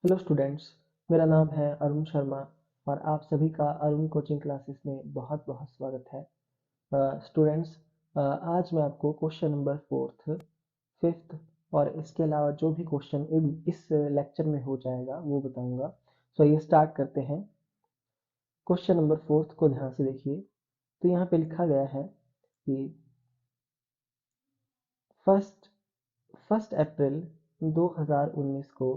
Hello students, मेरा नाम है अरुण शर्मा और आप सभी का अरुण कोचिंग क्लासेस में बहुत बहुत स्वागत है। स्टूडेंट्स, आज मैं आपको क्वेश्चन नंबर फोर्थ, फिफ्थ और इसके अलावा जो भी क्वेश्चन इस लेक्चर में हो जाएगा वो बताऊंगा। सो ये स्टार्ट करते हैं। क्वेश्चन नंबर फोर्थ को ध्यान से देखिए। तो यहाँ पे लिखा गया है कि फर्स्ट फर्स्ट अप्रैल 2019 को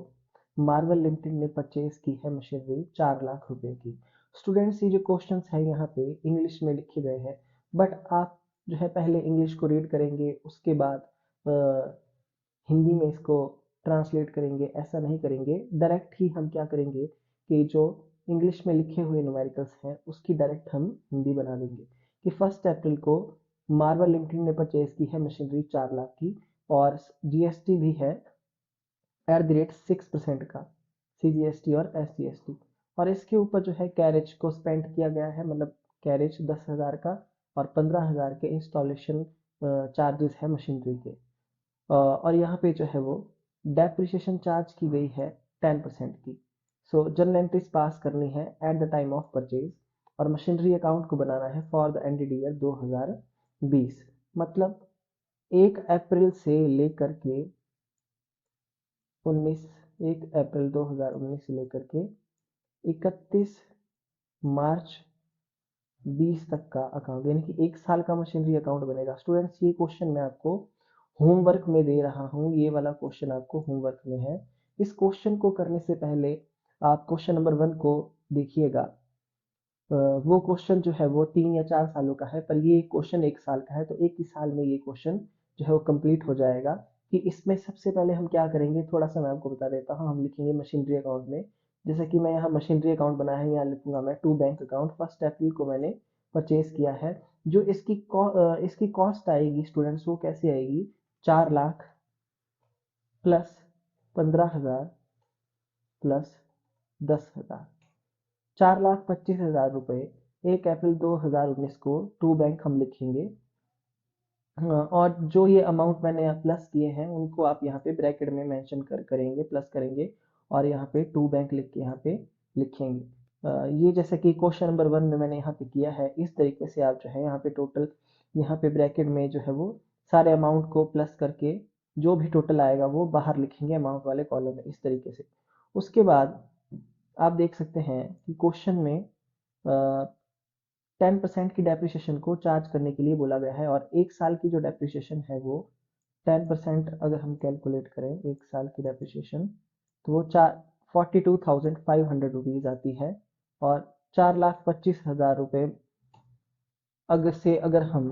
मार्वल लिमिटेड ने परचेज की है मशीनरी 4 लाख रुपए की। स्टूडेंट्स, ये जो क्वेश्चंस है यहाँ पे इंग्लिश में लिखे गए हैं, बट आप जो है पहले इंग्लिश को रीड करेंगे, उसके बाद हिंदी में इसको ट्रांसलेट करेंगे। ऐसा नहीं करेंगे, डायरेक्ट ही हम क्या करेंगे कि जो इंग्लिश में लिखे हुए न्यूमेरिकल्स हैं उसकी डायरेक्ट हम हिंदी बना देंगे कि 1 अप्रैल को मार्वल लिमिटेड ने परचेज की है मशीनरी 4 लाख की और जीएसटी भी है @6% का, सीजीएसटी और एसजीएसटी। और इसके ऊपर जो है कैरेज को स्पेंड किया गया है, मतलब कैरेज 10,000 का और 15,000 के इंस्टॉलेशन चार्जेस है मशीनरी के। और यहाँ पे जो है वो डेप्रिसिएशन चार्ज की गई है 10% की। सो जर्नल एंट्रीज पास करनी है at the time of purchase और मशीनरी अकाउंट को बनाना है फॉर द एंडेड ईयर 2020। मतलब 1 अप्रैल से लेकर के 19 1 अप्रैल 2019 से लेकर के 31 मार्च 20 तक का अकाउंट, यानी कि 1 साल का मशीनरी अकाउंट बनेगा। स्टूडेंट्स, ये क्वेश्चन मैं आपको होमवर्क में दे रहा हूँ, ये वाला क्वेश्चन आपको होमवर्क में है। इस क्वेश्चन को करने से पहले आप क्वेश्चन नंबर 1 को देखिएगा। वो क्वेश्चन जो है वो 3 या 4 सालों का है, पर ये क्वेश्चन 1 साल का है, तो एक ही साल में ये क्वेश्चन जो है वो कंप्लीट हो जाएगा। कि इसमें सबसे पहले हम क्या करेंगे, थोड़ा सा मैं आपको बता देता हूँ। हम लिखेंगे मशीनरी अकाउंट में, जैसे कि मैं यहाँ मशीनरी अकाउंट बनाया है, यहाँ लिखूंगा मैं टू बैंक अकाउंट। 1 अप्रैल को मैंने परचेज किया है। जो इसकी कॉस्ट आएगी स्टूडेंट्स, वो कैसे आएगी, 4 लाख प्लस 15,000 प्लस 10,000, 4,25,000 रुपये 1 अप्रैल 2019 को टू बैंक हम लिखेंगे। हाँ, और जो ये अमाउंट मैंने प्लस किए हैं उनको आप यहाँ पे ब्रैकेट में मेंशन करेंगे, प्लस करेंगे और यहाँ पे टू बैंक लिख के यहाँ पे लिखेंगे। ये जैसे कि क्वेश्चन नंबर 1 में मैंने यहाँ पे किया है, इस तरीके से आप जो है यहाँ पे टोटल, यहाँ पे ब्रैकेट में जो है वो सारे अमाउंट को प्लस करके जो भी टोटल आएगा वो बाहर लिखेंगे अमाउंट वाले कॉलम में, इस तरीके से। उसके बाद आप देख सकते हैं कि क्वेश्चन में 10% की डेप्रिसिएशन को चार्ज करने के लिए बोला गया है और 1 साल की जो डेप्रिसिएशन है वो 10% अगर हम कैलकुलेट करें 1 साल की डेप्रिसिएशन, तो वो 42,500 रुपीज आती है। और 4,25,000 रुपये अगर हम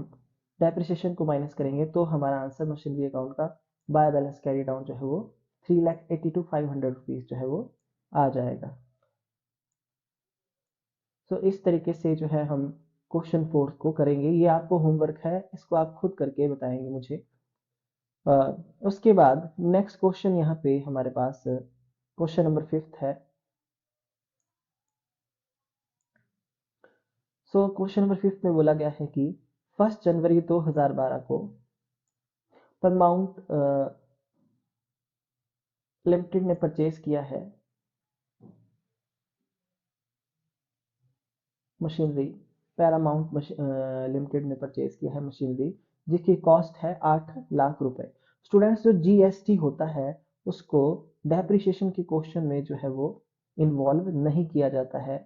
डेप्रिसिएशन को माइनस करेंगे तो हमारा आंसर मशीनरी अकाउंट का बाय बैलेंस कैरी डाउन जो है वो 3,82,500 रुपीज जो है वो आ जाएगा। तो इस तरीके से जो है हम क्वेश्चन फोर्थ को करेंगे। ये आपको होमवर्क है, इसको आप खुद करके बताएंगे मुझे। अ, उसके बाद नेक्स्ट क्वेश्चन यहाँ पे हमारे पास क्वेश्चन नंबर फिफ्थ है। सो क्वेश्चन नंबर फिफ्थ में बोला गया है कि 1 जनवरी 2012 को परमाउंट लिमिटेड ने परचेज किया है मशीनरी, पैरामाउंट लिमिटेड ने परचेज किया है मशीनरी जिसकी कॉस्ट है 8 लाख रुपए। स्टूडेंट्स, जो जीएसटी होता है उसको डेप्रिसिएशन के क्वेश्चन में जो है वो इन्वॉल्व नहीं किया जाता है।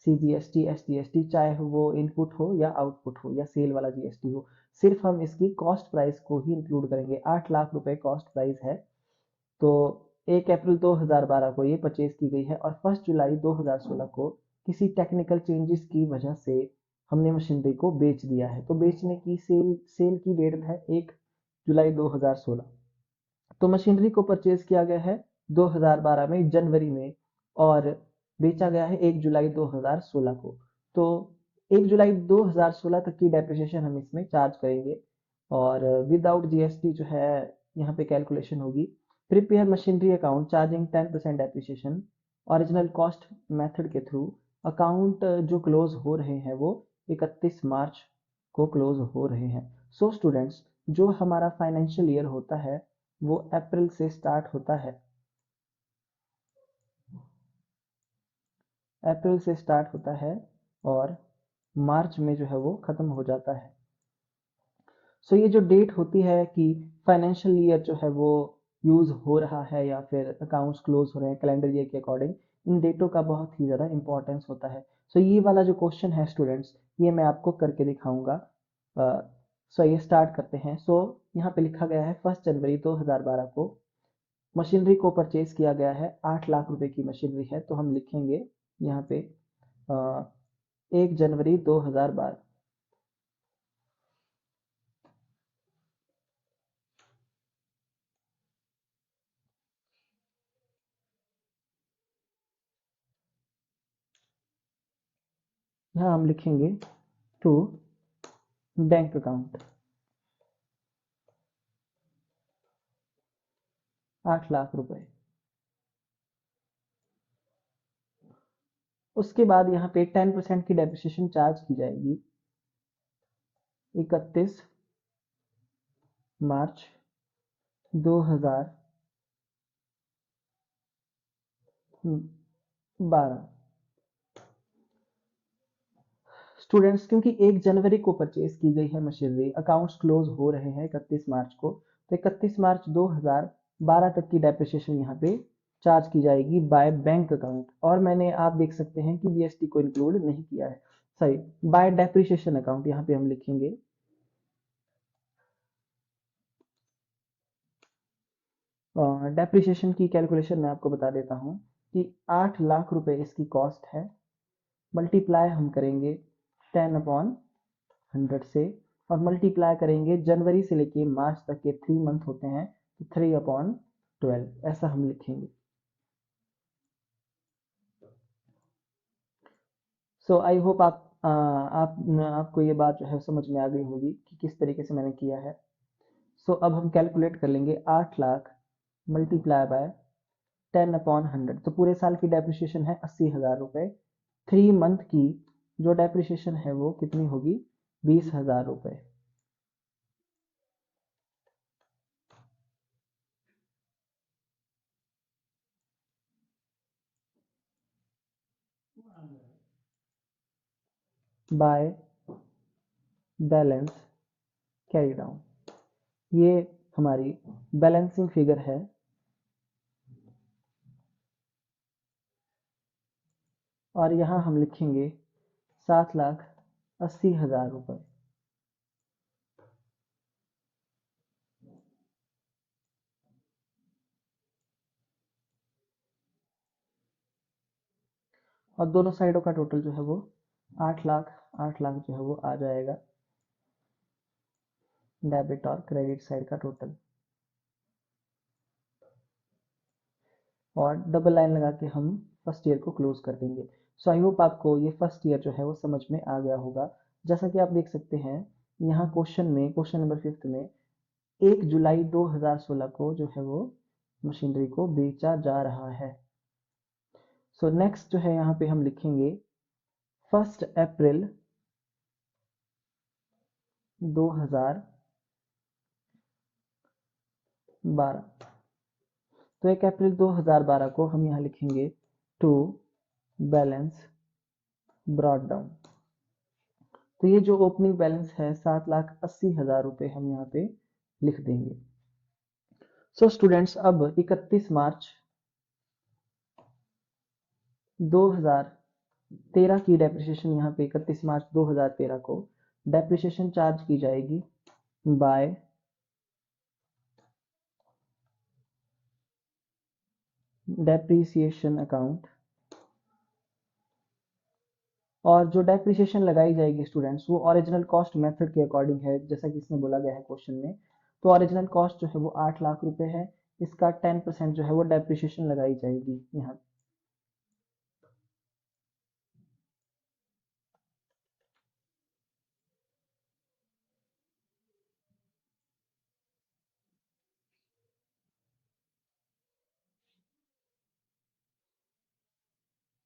सीजीएसटी एसजीएसटी चाहे वो इनपुट हो या आउटपुट हो या सेल वाला जीएसटी हो, सिर्फ हम इसकी कॉस्ट प्राइस को ही इंक्लूड करेंगे। 8 लाख रुपए कॉस्ट प्राइस है। तो 1 अप्रैल 2012 को ये परचेज की गई है और 1 जुलाई 2016 को किसी टेक्निकल चेंजेस की वजह से हमने मशीनरी को बेच दिया है। तो बेचने की सेल की डेट है 1 जुलाई 2016। तो मशीनरी को परचेज किया गया है 2012 में जनवरी में और बेचा गया है 1 जुलाई 2016 को। तो 1 जुलाई 2016 तक की डेप्रिसिएशन हम इसमें चार्ज करेंगे और विदाउट जीएसटी जो है यहाँ पे कैलकुलेशन होगी। Prepare machinery account charging 10% depreciation original cost method के थ्रू। अकाउंट जो क्लोज हो रहे हैं वो 31 मार्च को क्लोज हो रहे हैं। सो स्टूडेंट्स, जो हमारा फाइनेंशियल ईयर होता है वो अप्रैल से स्टार्ट होता है अप्रैल से स्टार्ट होता है और मार्च में जो है वो खत्म हो जाता है। सो ये जो डेट होती है कि फाइनेंशियल ईयर जो है वो यूज हो रहा है या फिर अकाउंट्स क्लोज हो रहे हैं कैलेंडर ईयर के अकॉर्डिंग, इन डेटों का बहुत ही ज़्यादा इंपॉर्टेंस होता है। सो ये वाला जो क्वेश्चन है स्टूडेंट्स, ये मैं आपको करके दिखाऊंगा। सो ये स्टार्ट करते हैं। सो यहाँ पे लिखा गया है 1 जनवरी 2012 को मशीनरी को परचेज किया गया है, 8 लाख रुपए की मशीनरी है। तो हम लिखेंगे यहाँ पे 1 जनवरी 2012। यहाँ हम लिखेंगे टू बैंक अकाउंट 8 लाख रुपए। उसके बाद यहाँ पे 10% की डेप्रिसिएशन चार्ज की जाएगी 31 मार्च 2012। स्टूडेंट्स, क्योंकि 1 जनवरी को परचेज की गई है मशीनरी, अकाउंट्स क्लोज हो रहे हैं 31 मार्च को, तो 31 मार्च 2012 तक की डेप्रिसिएशन यहाँ पे चार्ज की जाएगी बाय बैंक अकाउंट। और मैंने, आप देख सकते हैं कि जीएसटी को इंक्लूड नहीं किया है, सॉरी, बाय डेप्रिसिएशन अकाउंट यहाँ पे हम लिखेंगे। डेप्रिसिएशन की कैलकुलेशन मैं आपको बता देता हूँ कि 8 लाख रुपए इसकी कॉस्ट है, मल्टीप्लाई हम करेंगे 10/100 से, और मल्टीप्लाई करेंगे जनवरी से लेके मार्च तक के 3 मंथ होते हैं, तो 3/12 ऐसा हम लिखेंगे। सो आई होप आपको ये बात जो है समझ में आ गई होगी कि किस तरीके से मैंने किया है। सो अब हम कैलकुलेट कर लेंगे 8 लाख मल्टीप्लाई बाय 10/100, तो पूरे साल की डेप्रिसिएशन है 80,000 रुपए। 3 मंथ की जो डेप्रिसिएशन है वो कितनी होगी, 20,000 रुपए। बाय बैलेंस कैरी डाउन, ये हमारी बैलेंसिंग फिगर है। और यहाँ हम लिखेंगे 7,80,000 रुपए। और दोनों साइडों का टोटल जो है वो 8 लाख 8 लाख जो है वो आ जाएगा, डेबिट और क्रेडिट साइड का टोटल। और डबल लाइन लगा के हम फर्स्ट ईयर को क्लोज कर देंगे। सो आई होप आपको ये फर्स्ट ईयर जो है वो समझ में आ गया होगा। जैसा कि आप देख सकते हैं यहाँ क्वेश्चन में, क्वेश्चन नंबर 5 में 1 जुलाई 2016 को जो है वो मशीनरी को बेचा जा रहा है। सो नेक्स्ट जो है यहाँ पे हम लिखेंगे 1 अप्रैल 2012। तो 1 अप्रैल 2012 को हम यहाँ लिखेंगे टू बैलेंस ब्रॉट डाउन। तो ये जो ओपनिंग बैलेंस है 7,80,000 रुपए हम यहाँ पे लिख देंगे। सो स्टूडेंट्स, अब 31 मार्च 2013 की डेप्रिसिएशन यहाँ पे 31 मार्च 2013 को डेप्रिसिएशन चार्ज की जाएगी बाय डेप्रिसिएशन अकाउंट। और जो डेप्रिसिएशन लगाई जाएगी स्टूडेंट्स, वो ओरिजिनल कॉस्ट मेथड के अकॉर्डिंग है, जैसा कि इसमें बोला गया है क्वेश्चन में। तो ओरिजिनल कॉस्ट जो है वो 8 लाख रुपए है, इसका 10% जो है वो डेप्रिसिएशन लगाई जाएगी यहाँ।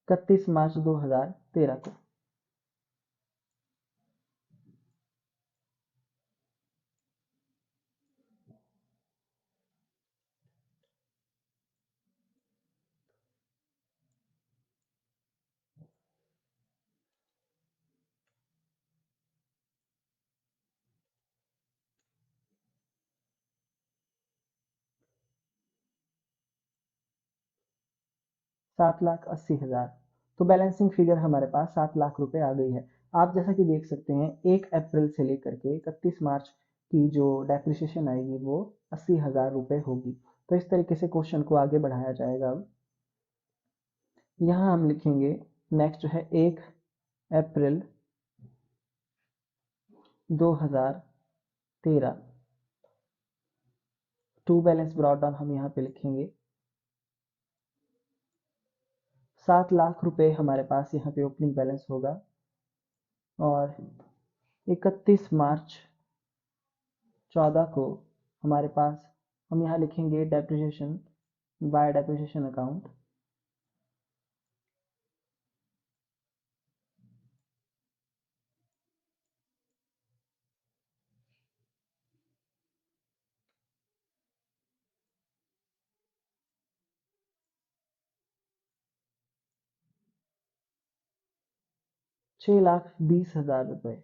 31 मार्च 2013 को। 7,80,000। तो बैलेंसिंग फिगर हमारे पास 7 लाख रुपए आ गई है। आप जैसा कि देख सकते हैं 1 अप्रैल से लेकर के 31 मार्च की जो डेप्रिसिएशन आएगी वो 80,000 रुपए होगी। तो इस तरीके से क्वेश्चन को आगे बढ़ाया जाएगा। अब यहाँ हम लिखेंगे नेक्स्ट जो है 1 अप्रैल 2013 टू बैलेंस ब्रॉट डाउन हम यहाँ पे लिखेंगे। 7 लाख रुपए हमारे पास यहाँ पे ओपनिंग बैलेंस होगा और 31 मार्च 2014 को हमारे पास हम यहाँ लिखेंगे depreciation bye depreciation account. ₹6,20,000।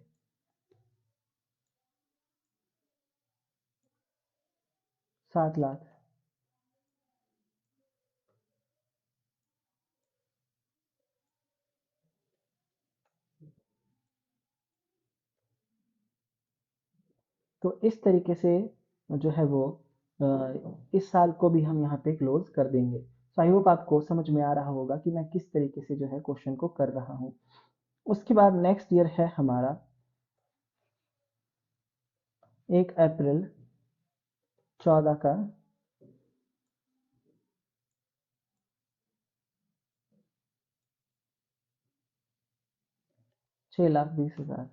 7 lakh. तो इस तरीके से जो है वो इस साल को भी हम यहाँ पे क्लोज कर देंगे। तो आई होप आपको समझ में आ रहा होगा कि मैं किस तरीके से जो है क्वेश्चन को कर रहा हूँ। उसके बाद नेक्स्ट ईयर है हमारा 1 अप्रैल 2014 का 6,20,000।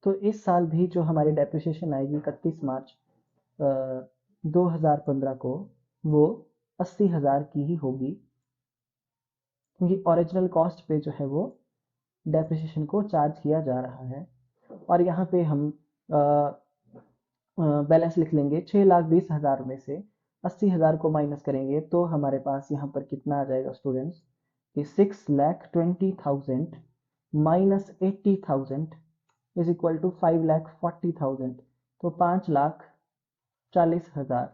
तो इस साल भी जो हमारी डेप्रिसिएशन आएगी 31 मार्च 2015 को वो 80,000 की ही होगी, क्योंकि ओरिजिनल कॉस्ट पे जो है वो डेप्रिसिएशन को चार्ज किया जा रहा है। और यहाँ पे हम बैलेंस लिख लेंगे 6,20,000 में से 80,000 को माइनस करेंगे तो हमारे पास यहाँ पर कितना आ जाएगा स्टूडेंट्स कि 6,20,000 माइनस 80,000 इज इक्वल टू 5,40,000। तो 5,40,000।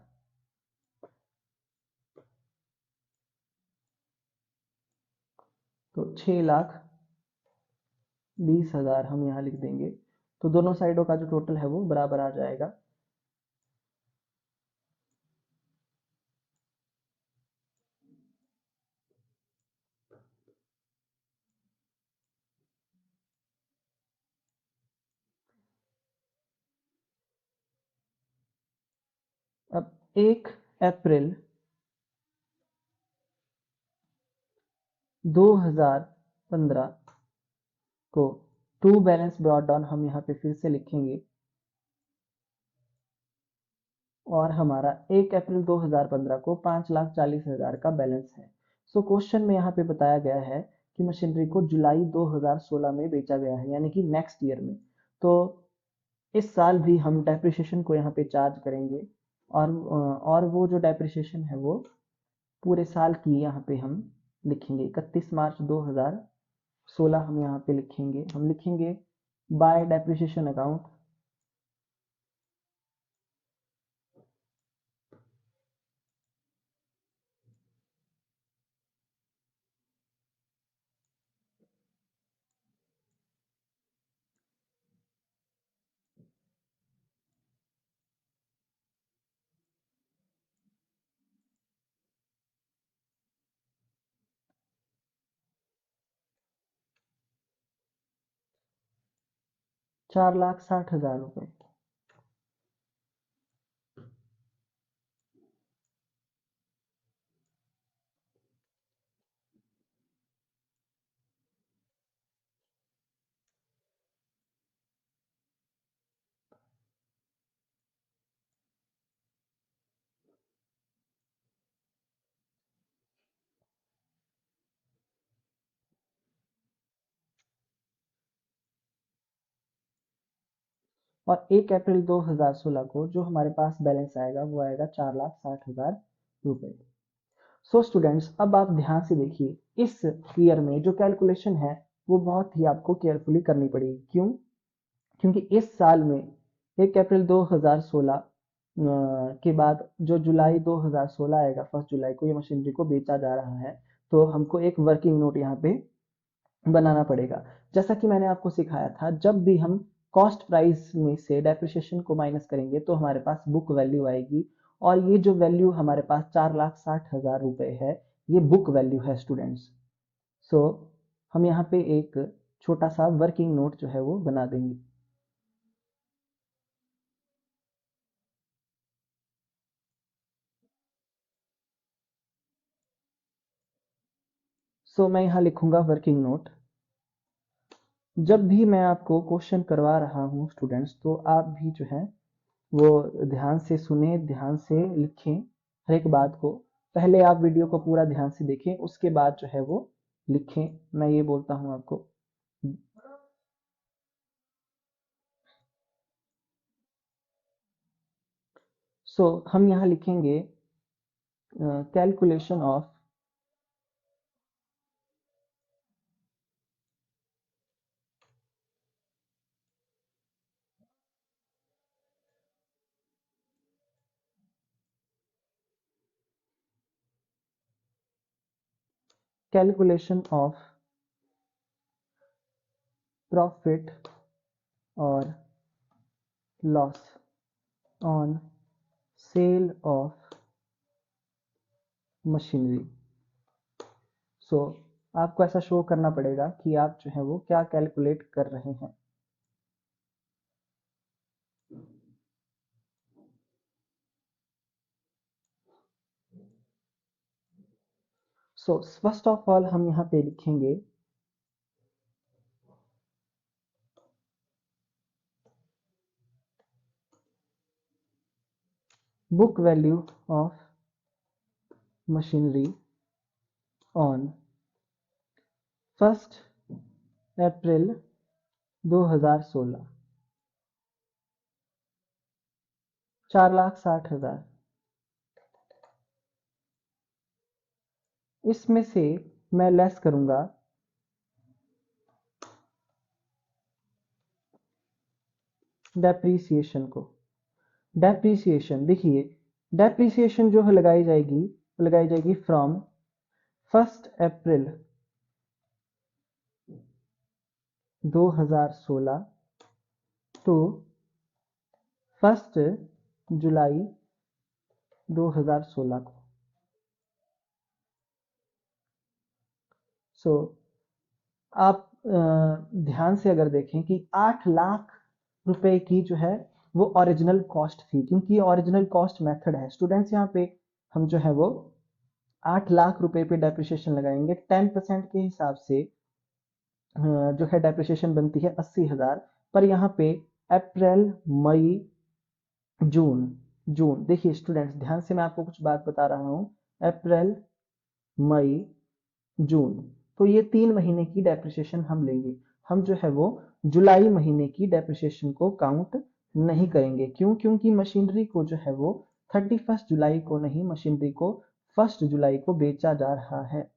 तो 6,20,000 हम यहाँ लिख देंगे। तो दोनों साइडों का जो टोटल है वो बराबर आ जाएगा। अब 1 अप्रैल 2015 को टू बैलेंस ब्रॉट डाउन हम यहाँ पे फिर से लिखेंगे और हमारा 1 अप्रैल 2015 को 5,40,000 का बैलेंस है। सो क्वेश्चन में यहाँ पे बताया गया है कि मशीनरी को जुलाई 2016 में बेचा गया है, यानी कि नेक्स्ट ईयर में। तो इस साल भी हम डेप्रिसिएशन को यहाँ पे चार्ज करेंगे और वो जो डेप्रिसिएशन है वो पूरे साल की यहाँ पे हम लिखेंगे। 31 मार्च 2016 हम यहाँ पे लिखेंगे बाय डेप्रिसिएशन अकाउंट। 4,60,000 रुपए। और 1 अप्रैल 2016 को जो हमारे पास बैलेंस आएगा वो आएगा 4,60,000 रुपए। सो स्टूडेंट्स, अब आप ध्यान से देखिए, इस ईयर में जो कैलकुलेशन है वो बहुत ही आपको केयरफुली करनी पड़ेगी। क्यों? क्योंकि इस साल में 1 अप्रैल 2016 के बाद जो जुलाई 2016 आएगा, 1 जुलाई को ये मशीनरी को बेचा जा रहा है, तो हमको एक वर्किंग नोट यहाँ पे बनाना पड़ेगा। जैसा कि मैंने आपको सिखाया था, जब भी हम कॉस्ट प्राइस में से डेप्रिसिएशन को माइनस करेंगे तो हमारे पास बुक वैल्यू आएगी, और ये जो वैल्यू हमारे पास 4,60,000 रुपए है, ये बुक वैल्यू है स्टूडेंट्स। सो हम यहाँ पे एक छोटा सा वर्किंग नोट जो है वो बना देंगे। सो मैं यहाँ लिखूंगा वर्किंग नोट। जब भी मैं आपको क्वेश्चन करवा रहा हूँ स्टूडेंट्स, तो आप भी जो है वो ध्यान से सुने, ध्यान से लिखें हर एक बात को। पहले आप वीडियो को पूरा ध्यान से देखें, उसके बाद जो है वो लिखें, मैं ये बोलता हूँ आपको। सो हम यहाँ लिखेंगे calculation of calculation of profit और loss on sale of machinery. So आपको ऐसा शो करना पड़ेगा कि आप जो है वो क्या कैलकुलेट कर रहे हैं। सो फर्स्ट ऑफ ऑल हम यहाँ पे लिखेंगे book value of machinery on 1 अप्रैल 2016, 4,60,000। इसमें से मैं लेस करूंगा डेप्रीसिएशन को। डेप्रीसिएशन देखिए, डेप्रीसिएशन जो है लगाई जाएगी फ्रॉम 1 अप्रैल 2016 टू 1 जुलाई 2016 को। सो आप ध्यान से अगर देखें कि 8 लाख रुपए की जो है वो ओरिजिनल कॉस्ट थी, क्योंकि ये ओरिजिनल कॉस्ट मेथड है स्टूडेंट्स। यहाँ पे हम जो है वो 8 लाख रुपए पे डेप्रिसिएशन लगाएंगे। 10% के हिसाब से जो है डेप्रिसिएशन बनती है 80,000। पर यहाँ पे अप्रैल, मई, जून, जून देखिए स्टूडेंट्स, ध्यान से मैं आपको कुछ बात बता रहा हूँ। अप्रैल, मई, जून, तो ये 3 महीने की डेप्रिसिएशन हम लेंगे। हम जो है वो जुलाई महीने की डेप्रिसिएशन को काउंट नहीं करेंगे। क्यों? क्योंकि मशीनरी को जो है वो 31 जुलाई को नहीं, मशीनरी को 1 जुलाई को बेचा जा रहा है।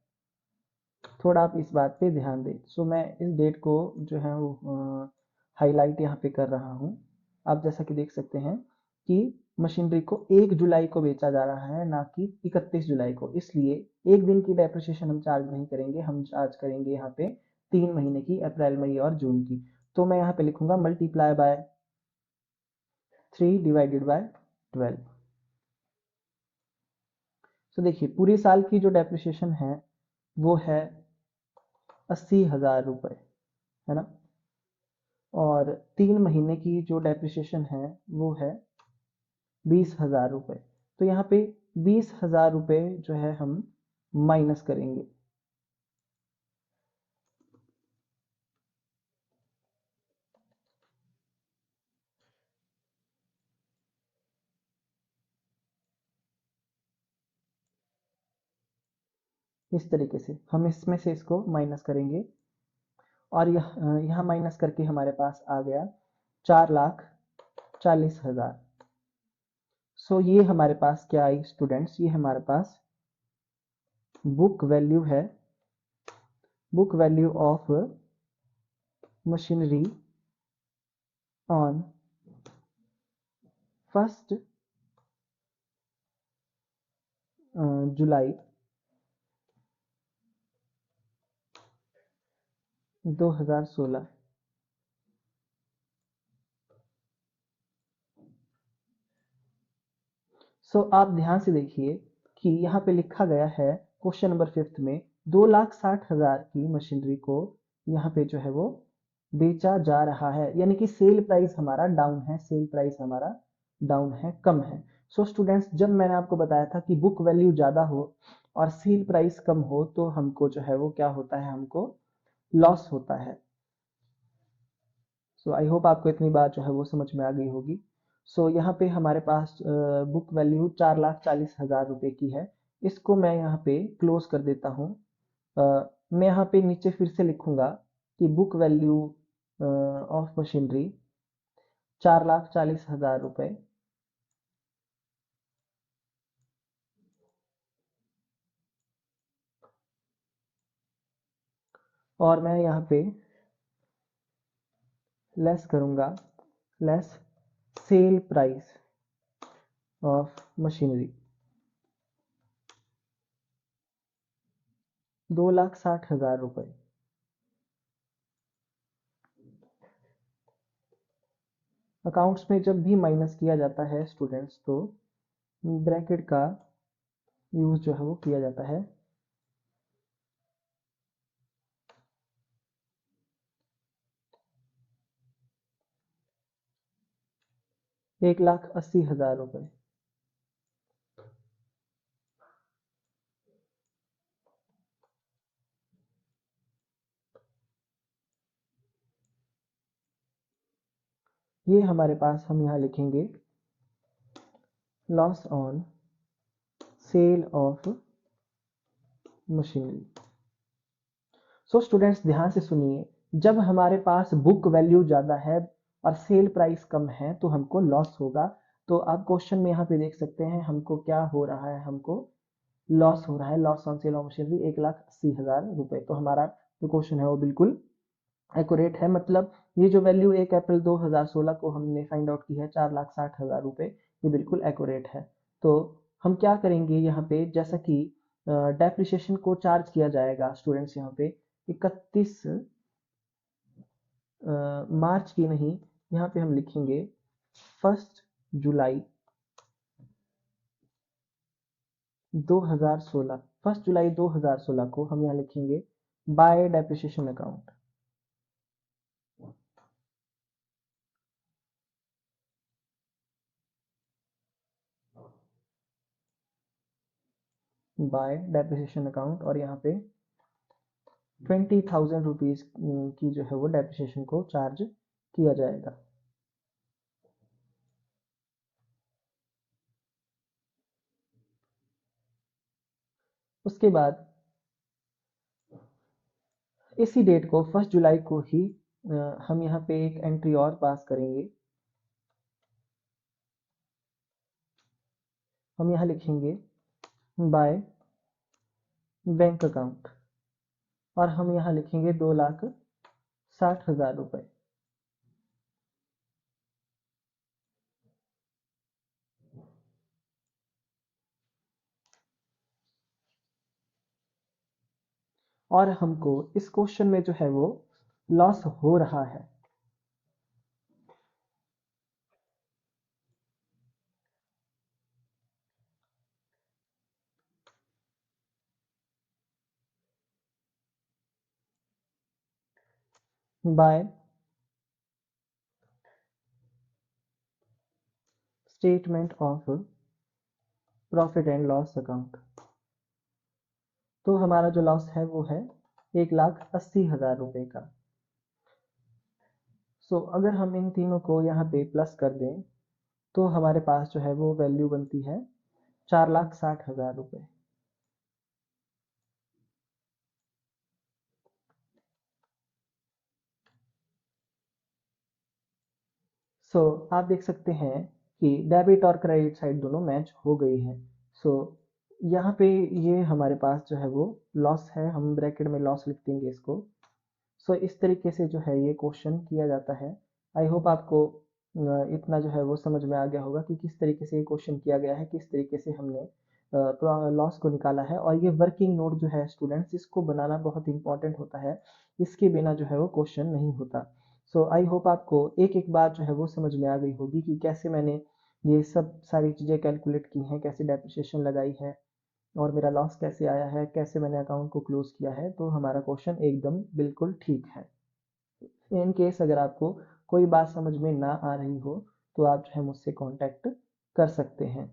थोड़ा आप इस बात पे ध्यान दें। सो मैं इस डेट को जो है वो हाईलाइट यहाँ पे कर रहा हूँ। आप जैसा कि देख सकते हैं कि मशीनरी को 1 जुलाई को बेचा जा रहा है, ना कि 31 जुलाई को। इसलिए एक दिन की डेप्रिसिएशन हम चार्ज नहीं करेंगे, हम चार्ज करेंगे यहाँ पे 3 महीने की, अप्रैल, मई और जून की। तो मैं यहाँ पे लिखूंगा मल्टीप्लाई बाय 3 डिवाइडेड बाय 12। तो देखिए पूरे साल की जो डेप्रिसिएशन है वो है 80,000 रुपए, है ना। और 3 महीने की जो डेप्रिसिएशन है वो है 20,000 रुपए। तो यहाँ पे 20,000 रुपए जो है हम माइनस करेंगे। इस तरीके से हम इसमें से इसको माइनस करेंगे, और यहाँ माइनस करके हमारे पास आ गया 4,40,000। सो ये हमारे पास क्या आई स्टूडेंट्स, ये हमारे पास बुक वैल्यू है, book value of machinery on 1 जुलाई 2016। सो आप ध्यान से देखिए कि यहाँ पे लिखा गया है क्वेश्चन नंबर 5 में 2,60,000 की मशीनरी को यहाँ पे जो है वो बेचा जा रहा है, यानी कि सेल प्राइस हमारा डाउन है, सेल प्राइस हमारा डाउन है, कम है। सो स्टूडेंट्स, जब मैंने आपको बताया था कि बुक वैल्यू ज़्यादा हो और सेल प्राइस कम हो तो हमको जो है वो क्या होता है, हमको लॉस होता है। सो आई होप आपको इतनी बात जो है वो समझ में आ गई होगी। सो यहाँ पे हमारे पास बुक वैल्यू 4,40,000 रुपये की है। इसको मैं यहाँ पे क्लोज कर देता हूँ। मैं यहाँ पे नीचे फिर से लिखूंगा कि बुक वैल्यू ऑफ मशीनरी 4,40,000 रुपये, और मैं यहाँ पे लेस करूंगा, less sale price of machinery 2,60,000 रुपये। अकाउंट्स में जब भी माइनस किया जाता है स्टूडेंट्स, तो ब्रैकेट का यूज जो है वो किया जाता है। ₹1,80,000। ये हमारे पास हम यहाँ लिखेंगे loss on sale of machinery. So students, ध्यान से सुनिए, जब हमारे पास बुक वैल्यू ज़्यादा है और सेल प्राइस कम है तो हमको लॉस होगा। तो आप क्वेश्चन में यहाँ पे देख सकते हैं हमको क्या हो रहा है, हमको लॉस हो रहा है, loss on sale of machinery 1,80,000 रुपये। तो हमारा जो क्वेश्चन है वो बिल्कुल एक्यूरेट है। मतलब ये जो वैल्यू 1 अप्रैल 2016 को हमने फाइंड आउट की है 4,60,000 रुपये, ये बिल्कुल एक्यूरेट है। तो हम क्या करेंगे यहाँ पे, जैसा कि डेप्रिसिएशन को चार्ज किया जाएगा स्टूडेंट्स यहाँ पे 31 मार्च की नहीं, यहाँ पे हम लिखेंगे 1 जुलाई 2016। 1 जुलाई 2016 को हम यहाँ लिखेंगे bye depreciation account. Bye depreciation account, और यहाँ पे 20,000 रुपीज की जो है वो डेप्रिसिएशन को चार्ज किया जाएगा। उसके बाद इसी डेट को 1 जुलाई को ही हम यहाँ पे एक एंट्री और पास करेंगे। हम यहाँ लिखेंगे बाय बैंक अकाउंट, और हम यहाँ लिखेंगे 2,60,000 रुपये। और हमको इस क्वेश्चन में जो है वो लॉस हो रहा है। By statement of profit and loss account. तो हमारा जो लॉस है वो है 1,80,000 रुपये का। सो अगर हम इन तीनों को यहाँ पे प्लस कर दें तो हमारे पास जो है वो वैल्यू बनती है 4,60,000 रुपये। आप देख सकते हैं कि डेबिट और क्रेडिट साइड दोनों मैच हो गई हैं। यहाँ पे ये हमारे पास जो है वो लॉस है, हम ब्रैकेट में लॉस लिख देंगे इसको। सो इस तरीके से जो है ये क्वेश्चन किया जाता है। आई होप आपको इतना जो है वो समझ में आ गया होगा कि किस तरीके से ये क्वेश्चन किया गया है, किस तरीके से हमने लॉस को निकाला है। और ये वर्किंग नोट जो है स्टूडेंट्स, इसको बनाना बहुत इंपॉर्टेंट होता है, इसके बिना जो है वो क्वेश्चन नहीं होता। सो आई होप आपको एक एक बात जो है वो समझ में आ गई होगी कि कैसे मैंने ये सब सारी चीज़ें कैलकुलेट की हैं, कैसे डेप्रिसिएशन लगाई है और मेरा लॉस कैसे आया है, कैसे मैंने अकाउंट को क्लोज किया है। तो हमारा क्वेश्चन एकदम बिल्कुल ठीक है। इन केस अगर आपको कोई बात समझ में ना आ रही हो तो आप जो है मुझसे कांटेक्ट कर सकते हैं।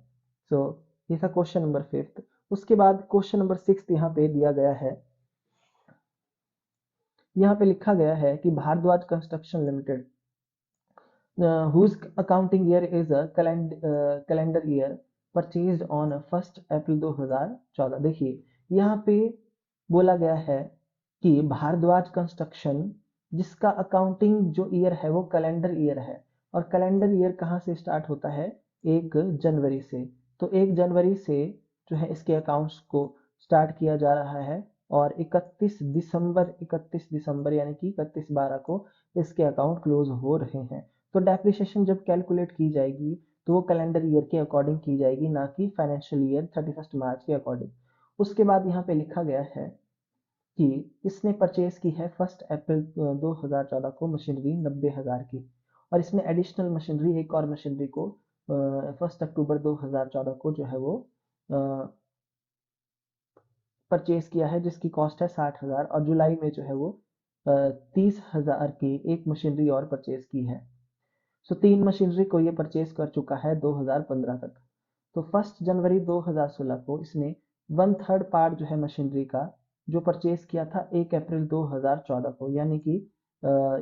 सो ये था क्वेश्चन नंबर 5। उसके बाद क्वेश्चन नंबर 6 यहाँ पे दिया गया है। यहाँ पे लिखा गया है कि Bharadwaj construction limited whose accounting year is a calendar year purchased on 1st अप्रैल 2014। देखिए यहाँ पे बोला गया है कि भारद्वाज कंस्ट्रक्शन जिसका अकाउंटिंग जो ईयर है वो कैलेंडर ईयर है, और कैलेंडर ईयर कहाँ से स्टार्ट होता है, 1 जनवरी से। तो 1 जनवरी से जो है इसके अकाउंट्स को स्टार्ट किया जा रहा है और 31 दिसंबर यानी कि 31/12 को इसके अकाउंट क्लोज हो रहे हैं। तो डेप्रिसिएशन जब कैलकुलेट की जाएगी तो वो कैलेंडर ईयर के अकॉर्डिंग की जाएगी, ना कि फाइनेंशियल ईयर 31 मार्च के अकॉर्डिंग। उसके बाद यहाँ पे लिखा गया है कि इसने परचेज की है 1 अप्रैल 2014 को मशीनरी 90,000 की, और इसने एडिशनल मशीनरी एक और मशीनरी को 1 अक्टूबर 2014 को जो है वो परचेज किया है, जिसकी कॉस्ट है 60,000, और जुलाई में जो है वो 30,000 की एक मशीनरी और परचेज की है। सो 3 मशीनरी को ये परचेज कर चुका है 2015 तक। तो 1 जनवरी 2016 को इसने 1/3 पार्ट जो है मशीनरी का जो परचेज किया था 1 अप्रैल 2014 को, यानी कि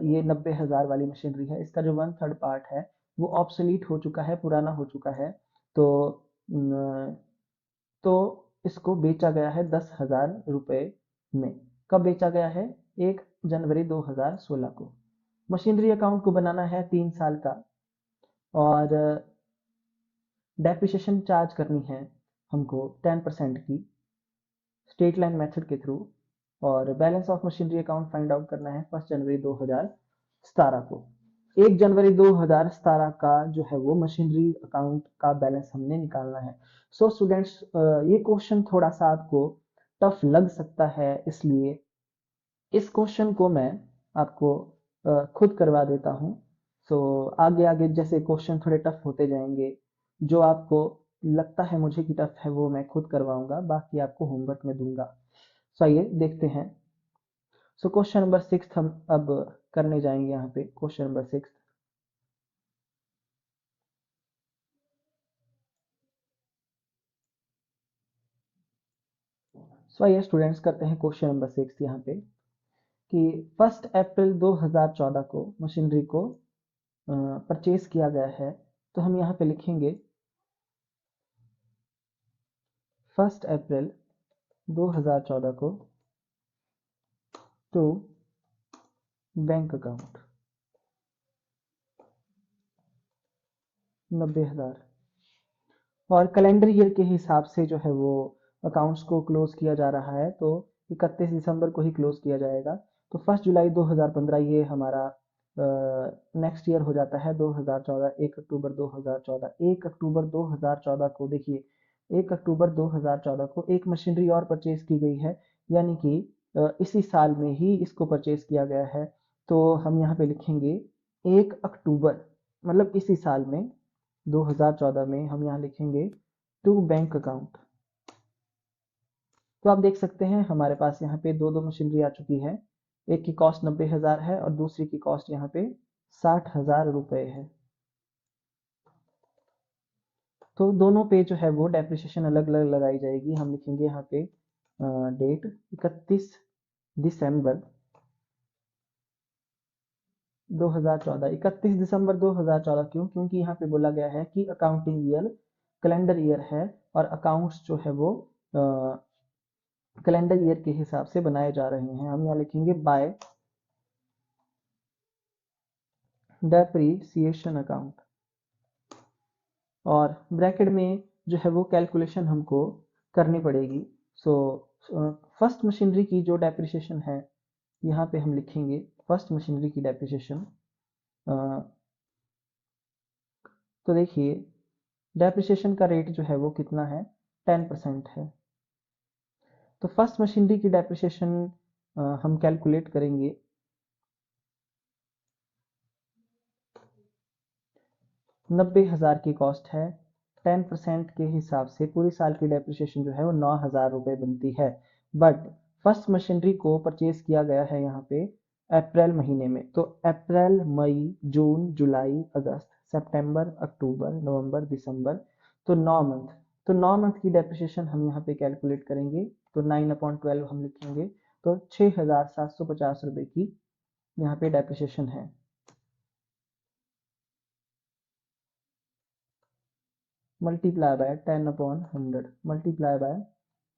ये 90,000 वाली मशीनरी है, इसका जो 1/3 पार्ट है वो ऑब्सोलीट हो चुका है, पुराना हो चुका है। तो तो इसको बेचा गया है 10,000 रुपये में। कब बेचा गया है, 1 जनवरी 2016 को। मशीनरी अकाउंट को बनाना है 3 साल का, और डेप्रिसिएशन चार्ज करनी है हमको 10% की स्ट्रेट लाइन मेथड के थ्रू, और balance of machinery account find out करना है 1 जनवरी 2017 को। 1 जनवरी 2017 का जो है वो मशीनरी अकाउंट का बैलेंस हमने निकालना है। सो स्टूडेंट्स, ये क्वेश्चन थोड़ा सा आपको टफ लग सकता है, इसलिए इस क्वेश्चन को मैं आपको खुद करवा देता हूँ। सो आगे आगे जैसे क्वेश्चन थोड़े टफ होते जाएंगे, जो आपको लगता है मुझे कि टफ है वो मैं खुद करवाऊंगा, बाकी आपको होमवर्क में दूंगा। सो आइए देखते हैं। सो क्वेश्चन नंबर 6 हम अब करने जाएंगे। यहाँ पे क्वेश्चन नंबर 6। सो आइए स्टूडेंट्स करते हैं क्वेश्चन नंबर 6 यहाँ पे कि 1 अप्रैल 2014 को मशीनरी को परचेज किया गया है। तो हम यहाँ पे लिखेंगे 1 अप्रैल 2014 को टू बैंक अकाउंट 90,000, और कैलेंडर ईयर के हिसाब से जो है वो अकाउंट्स को क्लोज किया जा रहा है, तो 31 दिसंबर को ही क्लोज किया जाएगा। तो 1 जुलाई 2015 ये हमारा नेक्स्ट ईयर हो जाता है 2014। 1 अक्टूबर 2014, 1 अक्टूबर 2014 को देखिए, 1 अक्टूबर 2014 को एक मशीनरी और परचेज की गई है, यानी कि इसी साल में ही इसको परचेज किया गया है। तो हम यहाँ पे लिखेंगे 1 अक्टूबर, मतलब इसी साल में 2014 में हम यहाँ लिखेंगे टू बैंक अकाउंट। तो आप देख सकते हैं हमारे पास यहाँ पे दो दो मशीनरी आ चुकी है, एक की कॉस्ट 90,000 है और दूसरी की कॉस्ट यहाँ पे 60,000 रुपए है। तो दोनों पे जो है वो डेप्रिसिएशन अलग अलग लगाई जाएगी। हम लिखेंगे यहाँ पे डेट 31 दिसंबर 2014। 31 दिसंबर 2014 क्यों, क्योंकि यहाँ पे बोला गया है कि अकाउंटिंग ईयर कैलेंडर ईयर है, और अकाउंट्स जो है वो कैलेंडर ईयर के हिसाब से बनाए जा रहे हैं। हम यहाँ लिखेंगे बाय डेप्रीसिएशन अकाउंट, और ब्रैकेट में जो है वो कैलकुलेशन हमको करनी पड़ेगी। सो फर्स्ट मशीनरी की जो डेप्रिसिएशन है यहाँ पे हम लिखेंगे फर्स्ट मशीनरी की डेप्रिसिएशन। तो देखिए डेप्रिसिएशन का रेट जो है वो कितना है, 10% है। तो फर्स्ट मशीनरी की डेप्रिसिएशन हम कैलकुलेट करेंगे। 90,000 की कॉस्ट है, 10% के हिसाब से पूरी साल की डेप्रिसिएशन जो है वो 9,000 रुपये बनती है। बट फर्स्ट मशीनरी को परचेज किया गया है यहाँ पे अप्रैल महीने में। तो अप्रैल, मई, जून, जुलाई, अगस्त, सितंबर, अक्टूबर, नवंबर, दिसंबर, तो 9 मंथ। तो 9 मंथ की डेप्रिसिएशन हम यहाँ पे कैलकुलेट करेंगे। तो 9/12 हम लिखेंगे। तो 6,750 रुपये की यहाँ पे डेप्रिसिएशन है। मल्टीप्लाई बाय 10/100 मल्टीप्लाई बाय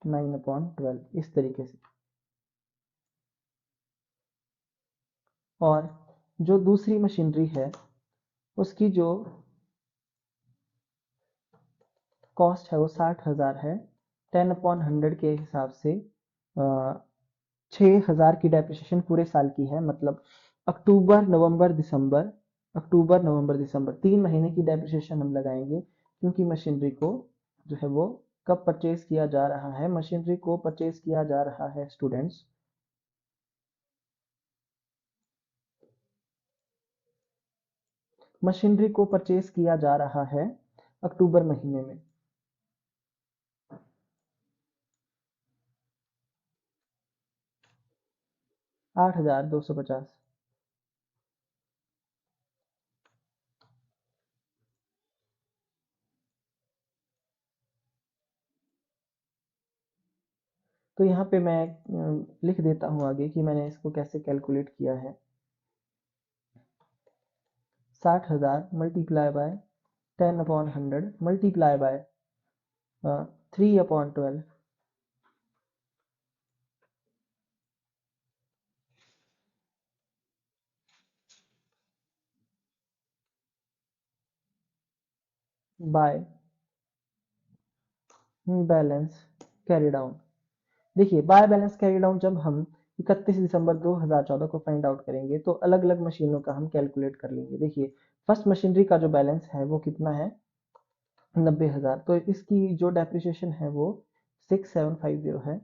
9/12 इस तरीके से। और जो दूसरी मशीनरी है उसकी जो कॉस्ट है वो 60,000 है। 10/100 के हिसाब से 6,000 की डेप्रिसिएशन पूरे साल की है। मतलब अक्टूबर नवंबर दिसंबर, अक्टूबर नवंबर दिसंबर 3 महीने की डेप्रिसिएशन हम लगाएंगे। क्योंकि मशीनरी को जो है वो कब परचेज किया जा रहा है, मशीनरी को परचेज किया जा रहा है स्टूडेंट्स मशीनरी को परचेज किया जा रहा है अक्टूबर महीने में। 8,250। तो यहाँ पे मैं लिख देता हूँ आगे कि मैंने इसको कैसे कैलकुलेट किया है। 60,000 multiply by 10/100 multiply by 3/12 by balance carry down. देखिए बाय बैलेंस कैरी डाउन जब हम 31 दिसंबर 2014 को फाइंड आउट करेंगे तो अलग अलग मशीनों का हम कैलकुलेट कर लेंगे। देखिए फर्स्ट मशीनरी का जो बैलेंस है वो कितना है, 90,000। तो इसकी जो डेप्रिसिएशन है वो 6750 है।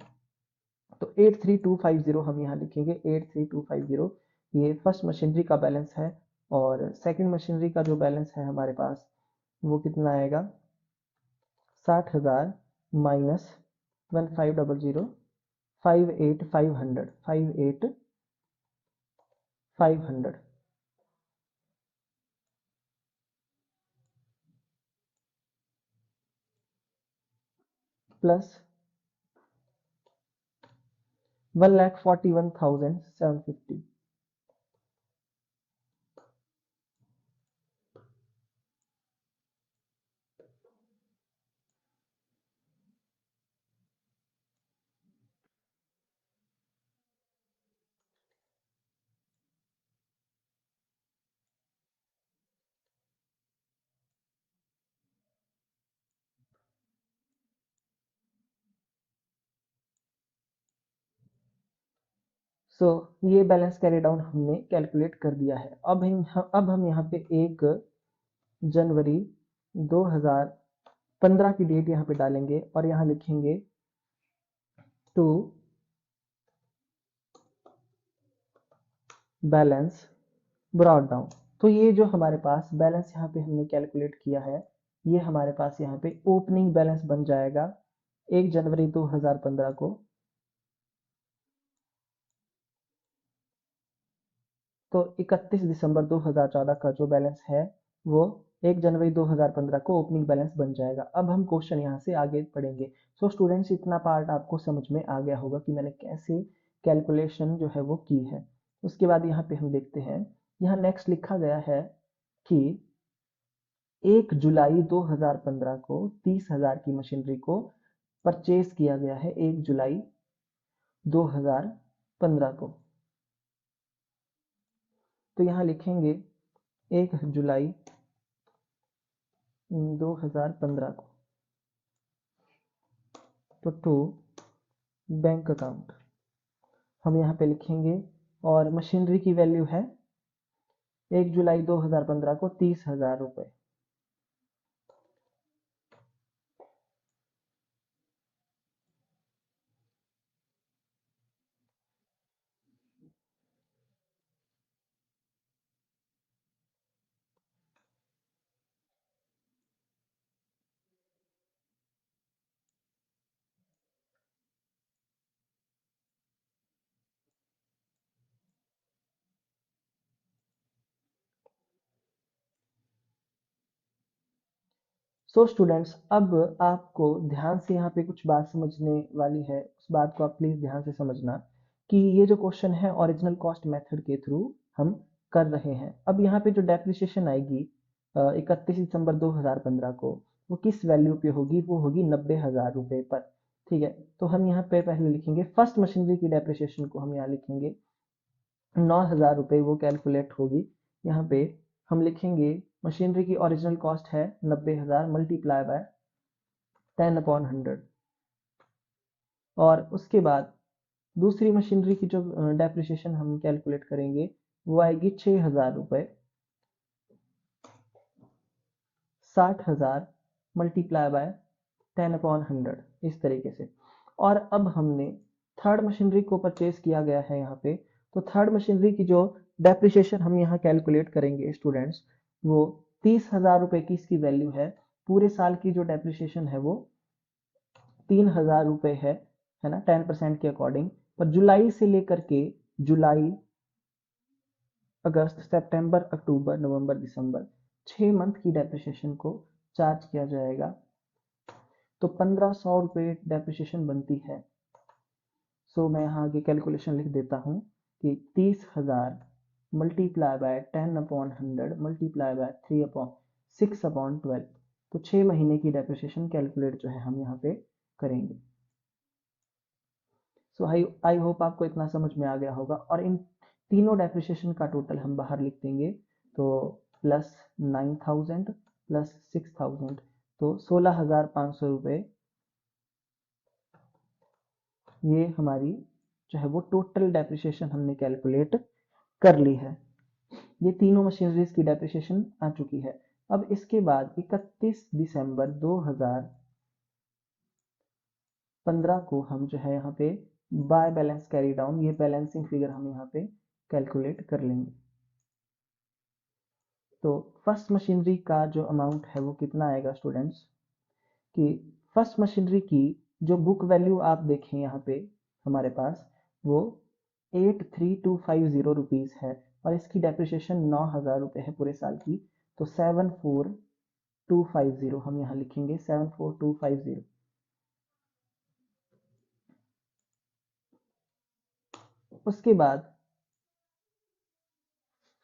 तो 83250 हम यहाँ लिखेंगे। 83250 ये फर्स्ट मशीनरी का बैलेंस है। और सेकंड मशीनरी का जो बैलेंस है हमारे पास वो कितना आएगा, 60,000 माइनस 1500 58,500 58,500 प्लस 1,41,750। सो ये बैलेंस कैरी डाउन हमने कैलकुलेट कर दिया है। अब हम यहाँ पे 1 जनवरी 2015 की डेट यहाँ पे डालेंगे और यहाँ लिखेंगे टू बैलेंस ब्रॉट डाउन। तो ये जो हमारे पास बैलेंस यहाँ पे हमने कैलकुलेट किया है ये हमारे पास यहाँ पे ओपनिंग बैलेंस बन जाएगा 1 जनवरी 2015 को। तो 31 दिसंबर 2014 का जो बैलेंस है वो 1 जनवरी 2015 को ओपनिंग बैलेंस बन जाएगा। अब हम क्वेश्चन यहाँ से आगे पढ़ेंगे। सो स्टूडेंट्स इतना पार्ट आपको समझ में आ गया होगा कि मैंने कैसे कैलकुलेशन जो है वो की है। उसके बाद यहाँ पे हम देखते हैं, यहाँ नेक्स्ट लिखा गया है कि 1 जुलाई 2015 को 30,000 की मशीनरी को परचेज किया गया है 1 जुलाई 2015 को। तो यहाँ लिखेंगे 1 जुलाई 2015 को तो टू बैंक अकाउंट हम यहाँ पे लिखेंगे, और मशीनरी की वैल्यू है 1 जुलाई 2015 को 30,000 रुपए। सो स्टूडेंट्स, अब आपको ध्यान से यहाँ पे कुछ बात समझने वाली है, उस बात को आप प्लीज ध्यान से समझना कि ये जो क्वेश्चन है ओरिजिनल कॉस्ट मेथड के थ्रू हम कर रहे हैं। अब यहाँ पे जो डेप्रिसिएशन आएगी 31 दिसंबर 2015 को, वो किस वैल्यू पे होगी? वो होगी 90,000 रुपए पर। ठीक है, तो हम यहाँ पे पहले लिखेंगे फर्स्ट मशीनरी की डेप्रिसिएशन को हम यहाँ लिखेंगे 9,000 रुपए, वो कैलकुलेट होगी। यहाँ पे हम लिखेंगे मशीनरी की ओरिजिनल कॉस्ट है 90,000 मल्टीप्लाई बाय 10/100, और उसके बाद दूसरी मशीनरी की जो डेप्रिसिएशन हम कैलकुलेट करेंगे वो आएगी 6,000 रुपए 60,000 मल्टीप्लाई बाय 10/100, इस तरीके से। और अब हमने थर्ड मशीनरी को परचेज किया गया है यहाँ पे, तो थर्ड मशीनरी की जो डेप्रिसिएशन हम यहाँ कैलकुलेट करेंगे स्टूडेंट्स, वो 30,000 रुपए की इसकी वैल्यू है। पूरे साल की जो डेप्रिसिएशन है वो 3,000 रुपए है ना, 10% के अकॉर्डिंग। पर जुलाई से लेकर के जुलाई, अगस्त, सितंबर, अक्टूबर, नवंबर, दिसंबर, 6 मंथ की डेप्रिसिएशन को चार्ज किया जाएगा, तो 1,500 रुपये डेप्रिसिएशन बनती है। सो मैं यहाँ आगे कैलकुलेशन लिख देता हूँ कि 30,000 मल्टीप्लाई बाय 10/100 मल्टीप्लाई बाय 3/6/12, तो 6 महीने की डेप्रिसिएशन कैलकुलेट जो है हम यहाँ पे करेंगे। सो आई होप आपको इतना समझ में आ गया होगा, और इन तीनों डेप्रिसिएशन का टोटल हम बाहर लिख देंगे, तो प्लस 9,000 प्लस 6,000, तो 16,500 रुपये, ये हमारी जो है वो टोटल डेप्रिसिएशन हमने कैलकुलेट कर ली है। ये तीनों मशीनरीज की डेप्रिसिएशन आ चुकी है। अब इसके बाद 31 दिसंबर 2015 को हम जो है यहाँ पे बाय बैलेंस कैरी डाउन, ये बैलेंसिंग फिगर हम यहाँ पे कैलकुलेट कर लेंगे। तो फर्स्ट मशीनरी का जो अमाउंट है वो कितना आएगा स्टूडेंट्स, कि फर्स्ट मशीनरी की जो बुक वैल्यू आप देखें यहाँ पे हमारे पास, वो 83,250 रुपीज है, और इसकी डेप्रिसिएशन 9,000 रुपये है पूरे साल की, तो 74,250 हम यहाँ लिखेंगे 74,250। उसके बाद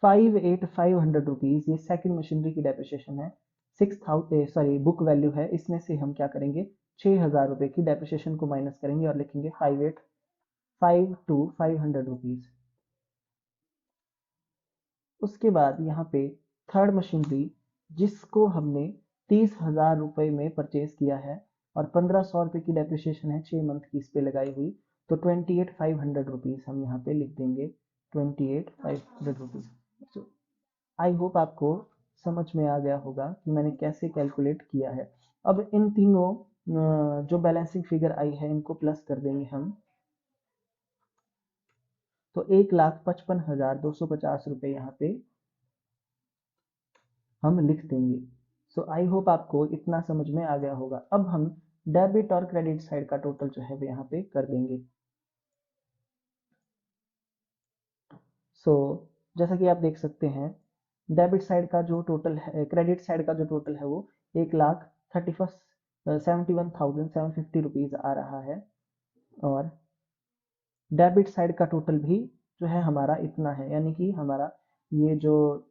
58,500 रुपीज ये सेकंड मशीनरी की डेप्रिसिएशन है, 6,000 सॉरी बुक वैल्यू है, इसमें से हम क्या करेंगे 6,000 रुपए की डेप्रिसिएशन को माइनस करेंगे और लिखेंगे 58,500 रुपीज। उसके बाद यहाँ पे थर्ड मशीनरी जिसको हमने 30,000 रुपए में परचेज किया है, और 1,500 रुपए की डेप्रिसिएशन है 6 मंथ की इस पे लगाई हुई, तो 28,500 रुपीज हम यहाँ पे लिख देंगे 28,500 रुपीज। आई होप आपको समझ में आ गया होगा कि मैंने कैसे कैलकुलेट किया है। अब इन तीनों जो बैलेंसिंग फिगर आई है इनको प्लस कर देंगे हम, तो 1,55,250 रुपये यहाँ पे हम लिख देंगे। सो आई होप आपको इतना समझ में आ गया होगा। अब हम डेबिट और क्रेडिट साइड का टोटल जो है वो यहाँ पे कर देंगे। सो जैसा कि आप देख सकते हैं, डेबिट साइड का जो टोटल है, क्रेडिट साइड का जो टोटल है वो 1,71,750 रुपीज आ रहा है, और डेबिट साइड का टोटल भी जो है हमारा इतना है, यानी कि हमारा ये जो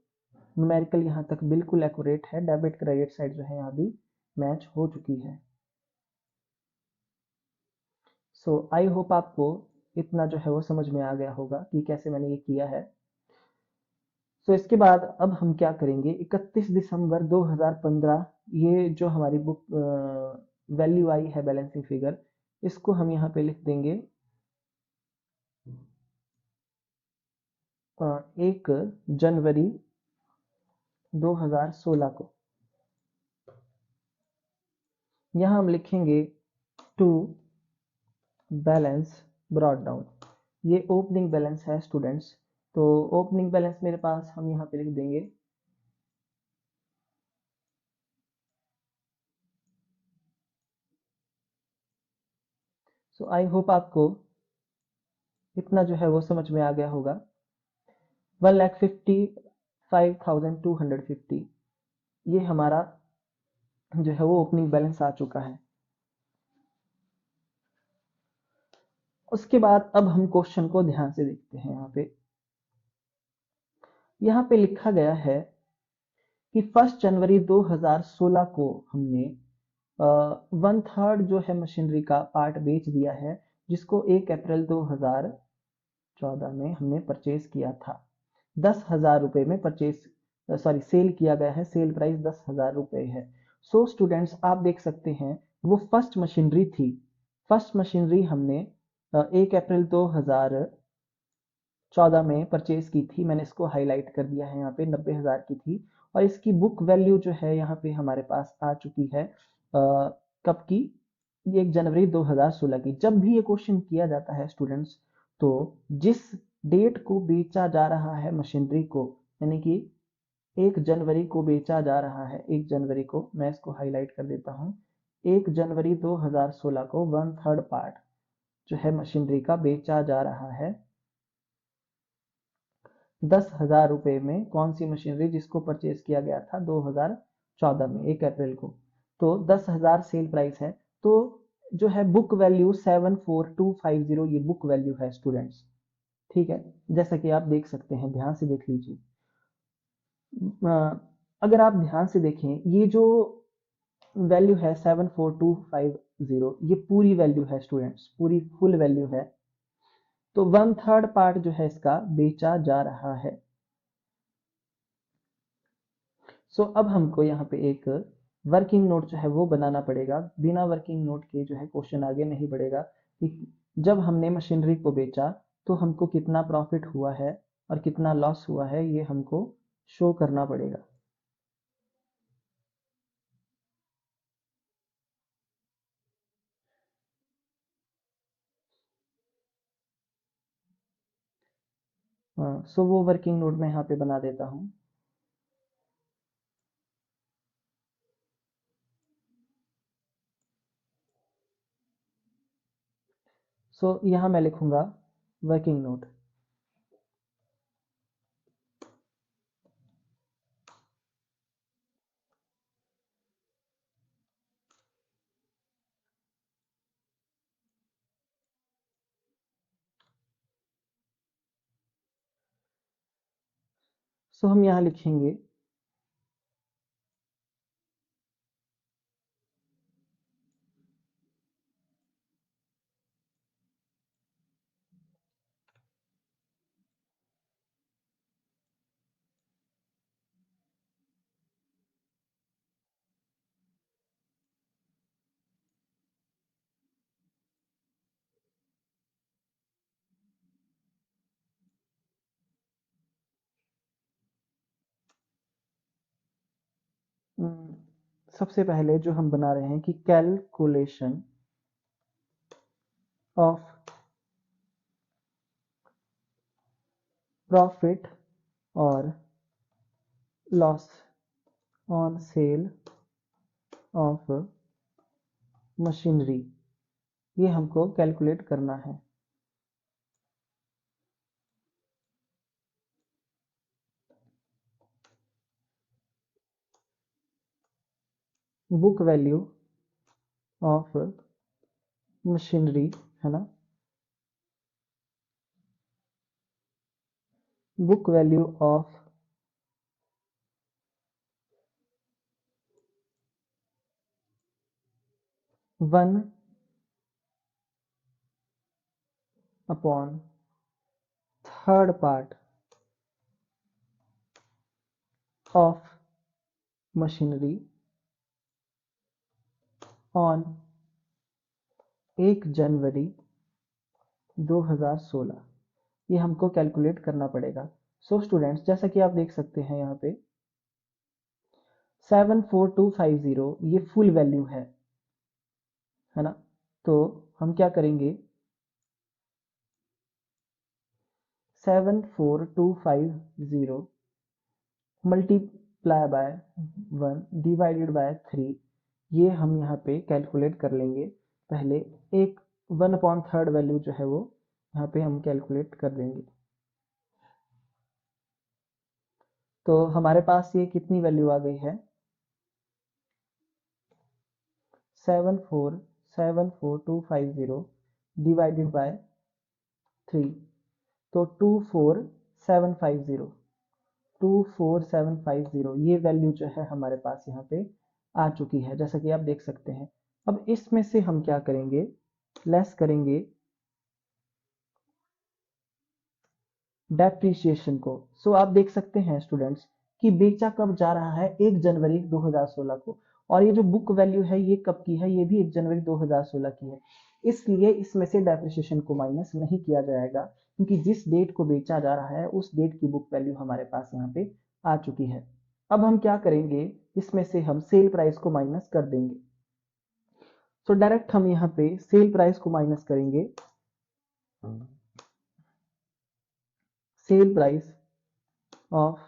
न्यूमेरिकल यहाँ तक बिल्कुल एक्यूरेट है, डेबिट क्रेडिट साइड जो है यहाँ भी मैच हो चुकी है। सो आई होप आपको इतना जो है वो समझ में आ गया होगा कि कैसे मैंने ये किया है। सो इसके बाद अब हम क्या करेंगे, 31 दिसंबर 2015 ये जो हमारी बुक वैल्यू आई है बैलेंसिंग फिगर, इसको हम यहाँ पे लिख देंगे 1 जनवरी 2016 को। यहाँ हम लिखेंगे टू बैलेंस ब्रॉट डाउन। ये ओपनिंग बैलेंस है स्टूडेंट्स, तो ओपनिंग बैलेंस मेरे पास हम यहाँ पे लिख देंगे सो आई होप आपको इतना जो है वो समझ में आ गया होगा। 1,55,250 ये हमारा जो है वो ओपनिंग बैलेंस आ चुका है। उसके बाद अब हम क्वेश्चन को ध्यान से देखते हैं। यहाँ पे लिखा गया है कि 1 जनवरी 2016 को हमने 1/3 जो है मशीनरी का पार्ट बेच दिया है, जिसको 1 अप्रैल 2014 में हमने परचेज किया था। 10,000 रुपए में सेल किया गया है। सेल प्राइस 10,000 रुपए है। सो स्टूडेंट्स आप देख सकते हैं वो फर्स्ट मशीनरी थी। फर्स्ट मशीनरी हमने 1 अप्रैल 2014 में परचेज की थी। मैंने इसको हाईलाइट कर दिया है यहाँ पे, 90,000 की थी। और इसकी बुक वैल्यू जो है यहाँ पे हमारे पास आ चुकी है कब की, 1 जनवरी 2016 की। जब भी ये क्वेश्चन किया जाता है स्टूडेंट्स, तो जिस डेट को बेचा जा रहा है मशीनरी को, यानी कि 1 जनवरी को बेचा जा रहा है, 1 जनवरी को मैं इसको हाईलाइट कर देता हूँ, 1 जनवरी 2016 को 1/3 पार्ट जो है मशीनरी का बेचा जा रहा है 10,000 रुपए में। कौन सी मशीनरी, जिसको परचेज किया गया था 2014 में 1 अप्रैल को। तो 10,000 सेल प्राइस है। तो जो है बुक वैल्यू 74,250 ये बुक वैल्यू है स्टूडेंट्स। ठीक है, जैसा कि आप देख सकते हैं, ध्यान से देख लीजिए। अगर आप ध्यान से देखें, ये जो वैल्यू है 74,250 ये पूरी वैल्यू है स्टूडेंट्स, पूरी फुल वैल्यू है। तो 1/3 पार्ट जो है इसका बेचा जा रहा है। सो अब हमको यहाँ पे एक वर्किंग नोट जो है वो बनाना पड़ेगा। बिना वर्किंग नोट के जो है क्वेश्चन आगे नहीं बढ़ेगा कि जब हमने मशीनरी को बेचा तो हमको कितना प्रॉफिट हुआ है और कितना लॉस हुआ है, ये हमको शो करना पड़ेगा। सो वो वर्किंग नोट मैं यहाँ पे बना देता हूँ। सो यहाँ मैं लिखूंगा वर्किंग नोट। सो हम यहाँ लिखेंगे सबसे पहले जो हम बना रहे हैं कि कैलकुलेशन ऑफ प्रॉफिट और loss on sale of machinery, ये हमको कैलकुलेट करना है। बुक वैल्यू ऑफ मशीनरी है ना, book value of one upon third part of machinery on 1 जनवरी 2016, ये हमको कैलकुलेट करना पड़ेगा। सो स्टूडेंट्स, जैसा कि आप देख सकते हैं यहाँ पे 74250 ये फुल वैल्यू है ना। तो हम क्या करेंगे, 74250 मल्टीप्लाई बाय 1 डिवाइडेड बाय 3, ये हम यहाँ पे कैलकुलेट कर लेंगे। पहले एक 1/3 वैल्यू जो है वो यहाँ पे हम कैलकुलेट कर देंगे। तो हमारे पास ये कितनी वैल्यू आ गई है, 7474250 डिवाइडेड बाय 3, तो 24750 ये वैल्यू जो है हमारे पास यहाँ पे आ चुकी है, जैसा कि आप देख सकते हैं। अब इसमें से हम क्या करेंगे, लेस करेंगे डेप्रीशिएशन को। सो आप देख सकते हैं स्टूडेंट्स कि बेचा कब जा रहा है, 1 जनवरी 2016 को, और ये जो बुक वैल्यू है ये कब की है, ये भी 1 जनवरी 2016 की है। इसलिए इसमें से डेप्रीशिएशन को माइनस नहीं किया जाएगा, क्योंकि जिस डेट को बेचा जा रहा है उस डेट की बुक वैल्यू हमारे पास यहाँ पे आ चुकी है। अब हम क्या करेंगे, इसमें से हम सेल प्राइस को माइनस कर देंगे। सो डायरेक्ट हम यहाँ पे सेल प्राइस को माइनस करेंगे, सेल प्राइस ऑफ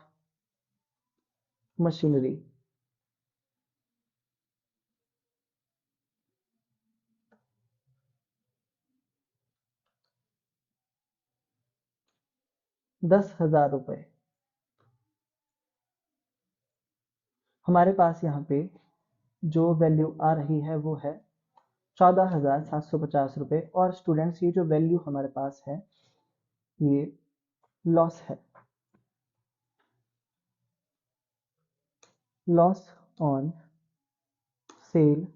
मशीनरी, ₹10,000। हमारे पास यहाँ पे जो वैल्यू आ रही है वो है ₹14,750। और स्टूडेंट्स, ये जो वैल्यू हमारे पास है ये लॉस है, loss on sale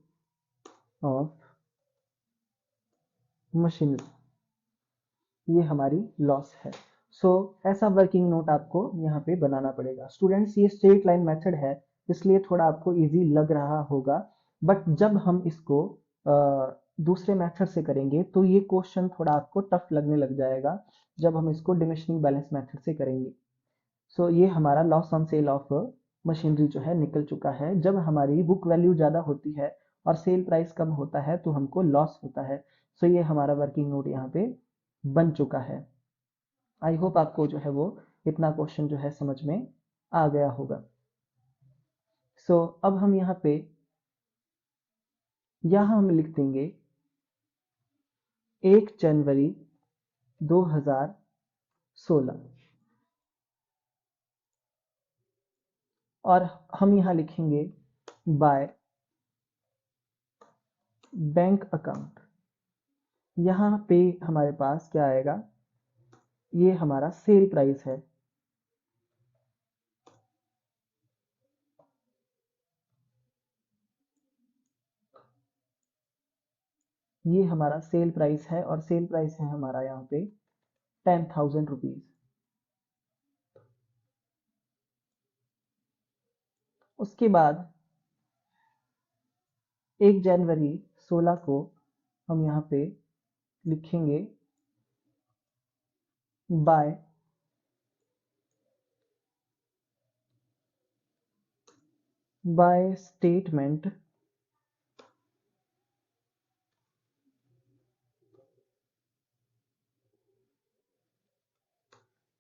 of machinery, ये हमारी लॉस है। सो ऐसा वर्किंग नोट आपको यहाँ पे बनाना पड़ेगा। स्टूडेंट्स, ये स्ट्रेट लाइन मेथड है, इसलिए थोड़ा आपको इजी लग रहा होगा, बट जब हम इसको दूसरे मेथड से करेंगे तो ये क्वेश्चन थोड़ा आपको टफ लगने लग जाएगा, जब हम इसको डिमिनिशिंग बैलेंस मेथड से करेंगे। सो ये हमारा loss on sale of machinery जो है निकल चुका है। जब हमारी बुक वैल्यू ज़्यादा होती है और सेल प्राइस कम होता है तो हमको लॉस होता है। सो ये हमारा वर्किंग नोट यहाँ पे बन चुका है। आई होप आपको जो है वो इतना क्वेश्चन जो है समझ में आ गया होगा। सो अब हम यहाँ हम लिख देंगे 1 जनवरी 2016, और हम यहाँ लिखेंगे बाय बैंक अकाउंट। यहाँ पे हमारे पास क्या आएगा, ये हमारा सेल प्राइस है, ये हमारा सेल प्राइस है, और सेल प्राइस है हमारा यहाँ पे 10,000 रुपीज। उसके बाद 1 जनवरी 16 को हम यहाँ पे लिखेंगे by statement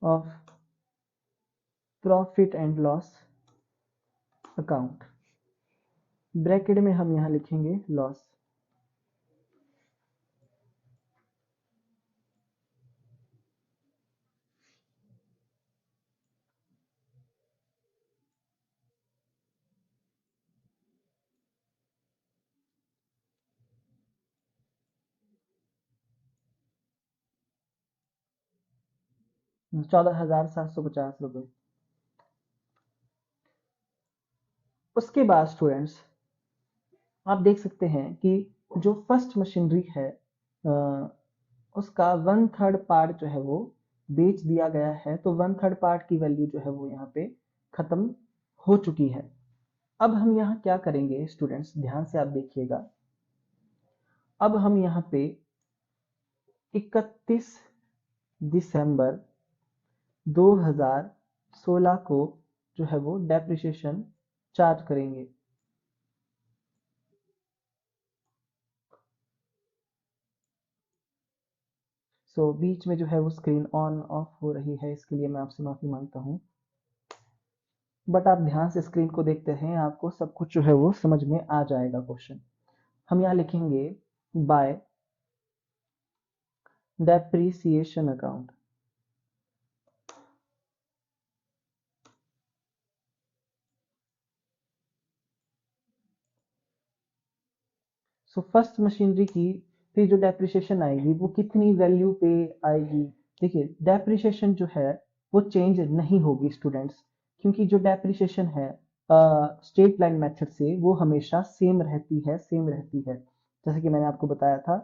of profit and loss account. Bracket में हम यहाँ लिखेंगे लॉस। ₹14,750। उसके बाद स्टूडेंट्स, आप देख सकते हैं कि जो फर्स्ट मशीनरी है उसका 1/3 पार्ट जो है वो बेच दिया गया है, तो 1/3 पार्ट की वैल्यू जो है वो यहाँ पे खत्म हो चुकी है। अब हम यहाँ क्या करेंगे स्टूडेंट्स, ध्यान से आप देखिएगा। अब हम यहाँ पे 31 दिसंबर 2016 को जो है वो डेप्रिसिएशन चार्ज करेंगे। बीच में जो है वो स्क्रीन ऑन ऑफ हो रही है, इसके लिए मैं आपसे माफी मांगता हूँ, बट आप ध्यान से स्क्रीन को देखते हैं, आपको सब कुछ जो है वो समझ में आ जाएगा क्वेश्चन। हम यहाँ लिखेंगे bye depreciation account. First machinery की फिर जो डेप्रिसिएशन आएगी वो कितनी वैल्यू पे आएगी। देखिए डेप्रिसिएशन जो है वो चेंज नहीं होगी स्टूडेंट्स, क्योंकि जो डेप्रिसिएशन है स्ट्रेट लाइन मेथड से वो हमेशा सेम रहती है, जैसे कि मैंने आपको बताया था।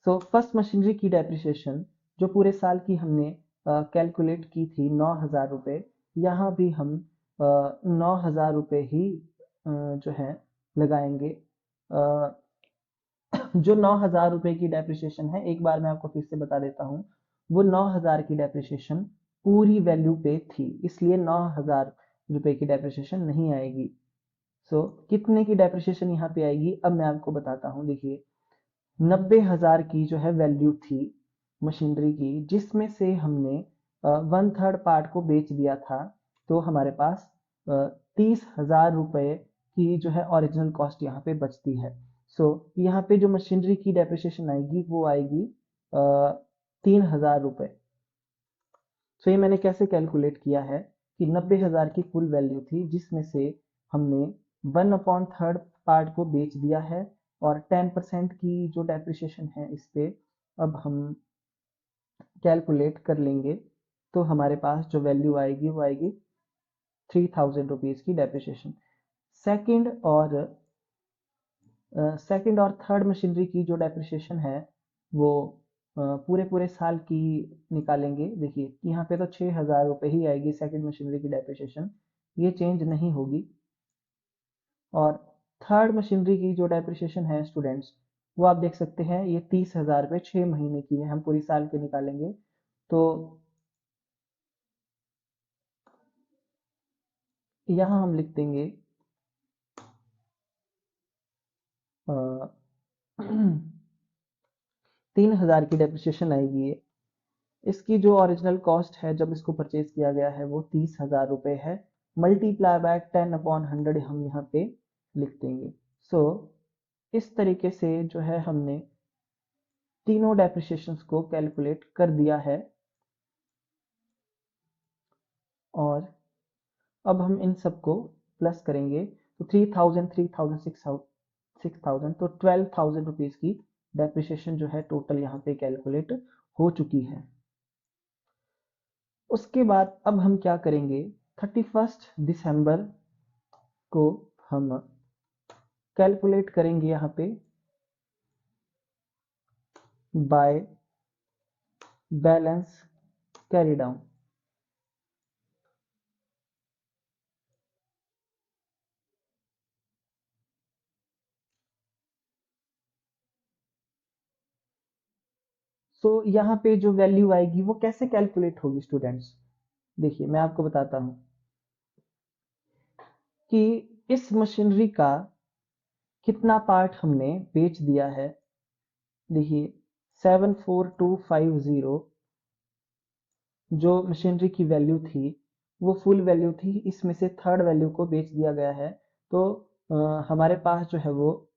फर्स्ट मशीनरी की डेप्रिसिएशन जो पूरे साल की हमने कैलकुलेट की थी 9,000 रुपये, यहाँ भी हम 9,000 रुपये ही जो है लगाएंगे। जो 9,000 रुपये की डेप्रिसिएशन है, एक बार मैं आपको फिर से बता देता हूँ, वो 9,000 की डेप्रिसिएशन पूरी वैल्यू पे थी, इसलिए 9,000 रुपये की डेप्रिसिएशन नहीं आएगी। कितने की डेप्रिसिएशन यहाँ पे आएगी अब मैं आपको बताता हूँ। देखिए 90,000 की जो है वैल्यू थी मशीनरी की, जिसमें से हमने 1/3 पार्ट को बेच दिया था, तो हमारे पास 30,000 रुपये की जो है ओरिजिनल कॉस्ट यहाँ पे बचती है। यहाँ पे जो मशीनरी की डेप्रिसिएशन आएगी वो आएगी 3,000 रुपये। ये मैंने कैसे कैलकुलेट किया है कि 90,000 की फुल वैल्यू थी, जिसमें से हमने 1/3 पार्ट को बेच दिया है, और 10% की जो डेप्रिसिएशन है इस पे अब हम कैलकुलेट कर लेंगे, तो हमारे पास जो वैल्यू आएगी वो आएगी 3,000 रुपीज की डेप्रिसिएशन। सेकंड और थर्ड मशीनरी की जो डेप्रिसिएशन है वो पूरे पूरे साल की निकालेंगे। देखिए यहाँ पे तो 6,000 रुपये ही आएगी सेकंड मशीनरी की डेप्रिसिएशन, ये चेंज नहीं होगी। और थर्ड मशीनरी की जो डेप्रिसिएशन है स्टूडेंट्स, वो आप देख सकते हैं, ये 30,000 रुपये 6 महीने की है, हम पूरी साल के निकालेंगे तो यहाँ हम लिख देंगे 3,000 की डेप्रिसिएशन आएगी ये। इसकी जो ओरिजिनल कॉस्ट है जब इसको परचेज किया गया है वो 30,000 रुपये है, मल्टीप्लाई बाय 10/100 हम यहाँ पे लिख देंगे। इस तरीके से जो है हमने तीनों डेप्रिसिएशंस को कैलकुलेट कर दिया है, और अब हम इन सबको प्लस करेंगे तो 3,000 3,000 6,000 तो 12,000 रुपीज की डेप्रिसिएशन जो है टोटल यहाँ पे कैलकुलेट हो चुकी है। उसके बाद अब हम क्या करेंगे, 31 दिसंबर को हम कैलकुलेट करेंगे यहाँ पे बाय बैलेंस कैरी डाउन। यहाँ पे जो वैल्यू आएगी वो कैसे कैलकुलेट होगी स्टूडेंट्स, देखिए मैं आपको बताता हूं कि इस मशीनरी का कितना पार्ट हमने बेच दिया है। देखिए 74250 जो मशीनरी की वैल्यू थी वो फुल वैल्यू थी, इसमें से थर्ड वैल्यू को बेच दिया गया है, तो हमारे पास जो है वो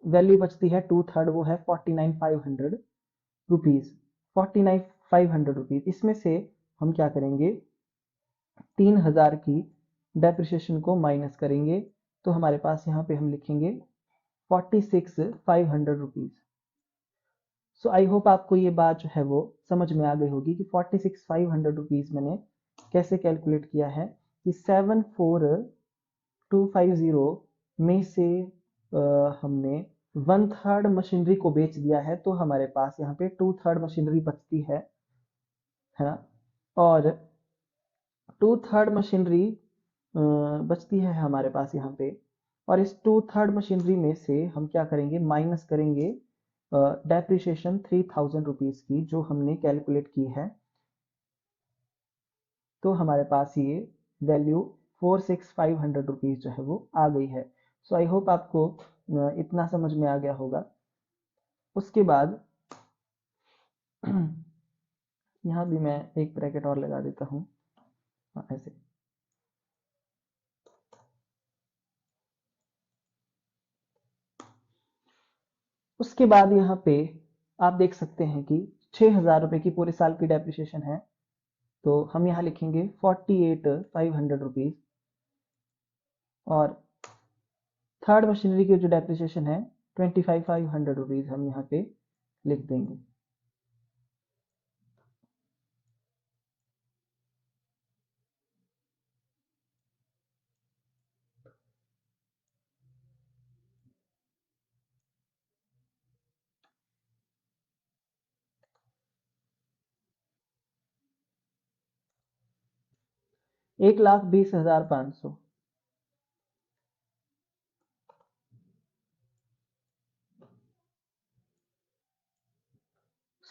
वैल्यू बचती है 2/3, वो है 49,500 रुपीज। 49,500 रुपीज, इसमें से हम क्या करेंगे 3,000 की डेप्रिसिएशन को माइनस करेंगे, तो हमारे पास यहाँ पे हम लिखेंगे 46,500 रुपीज। आई होप आपको ये बात जो है वो समझ में आ गई होगी कि 46,500 रुपीज मैंने कैसे कैलकुलेट किया है कि 74250 में से हमने 1/3 मशीनरी को बेच दिया है, तो हमारे पास यहाँ पे 2/3 मशीनरी बचती है ना। और 2/3 मशीनरी बचती है हमारे पास यहाँ पे। और इस 2/3 मशीनरी में से हम क्या करेंगे, माइनस करेंगे डेप्रिसिएशन 3000 रुपीज की जो हमने कैलकुलेट की है। तो हमारे पास ये वैल्यू 46500 रुपीज जो है वो आ गई है। सो आई होप आपको इतना समझ में आ गया होगा। उसके बाद यहाँ भी मैं एक ब्रैकेट और लगा देता हूँ, ऐसे। उसके बाद यहाँ पे आप देख सकते हैं कि 6000 रुपये की पूरे साल की डेप्रिसिएशन है। तो हम यहाँ लिखेंगे 48,500 रुपीज। और थर्ड मशीनरी की जो डेप्रिसिएशन है 25,500 रुपीज हम यहाँ पे लिख देंगे। एक लाख 20,500।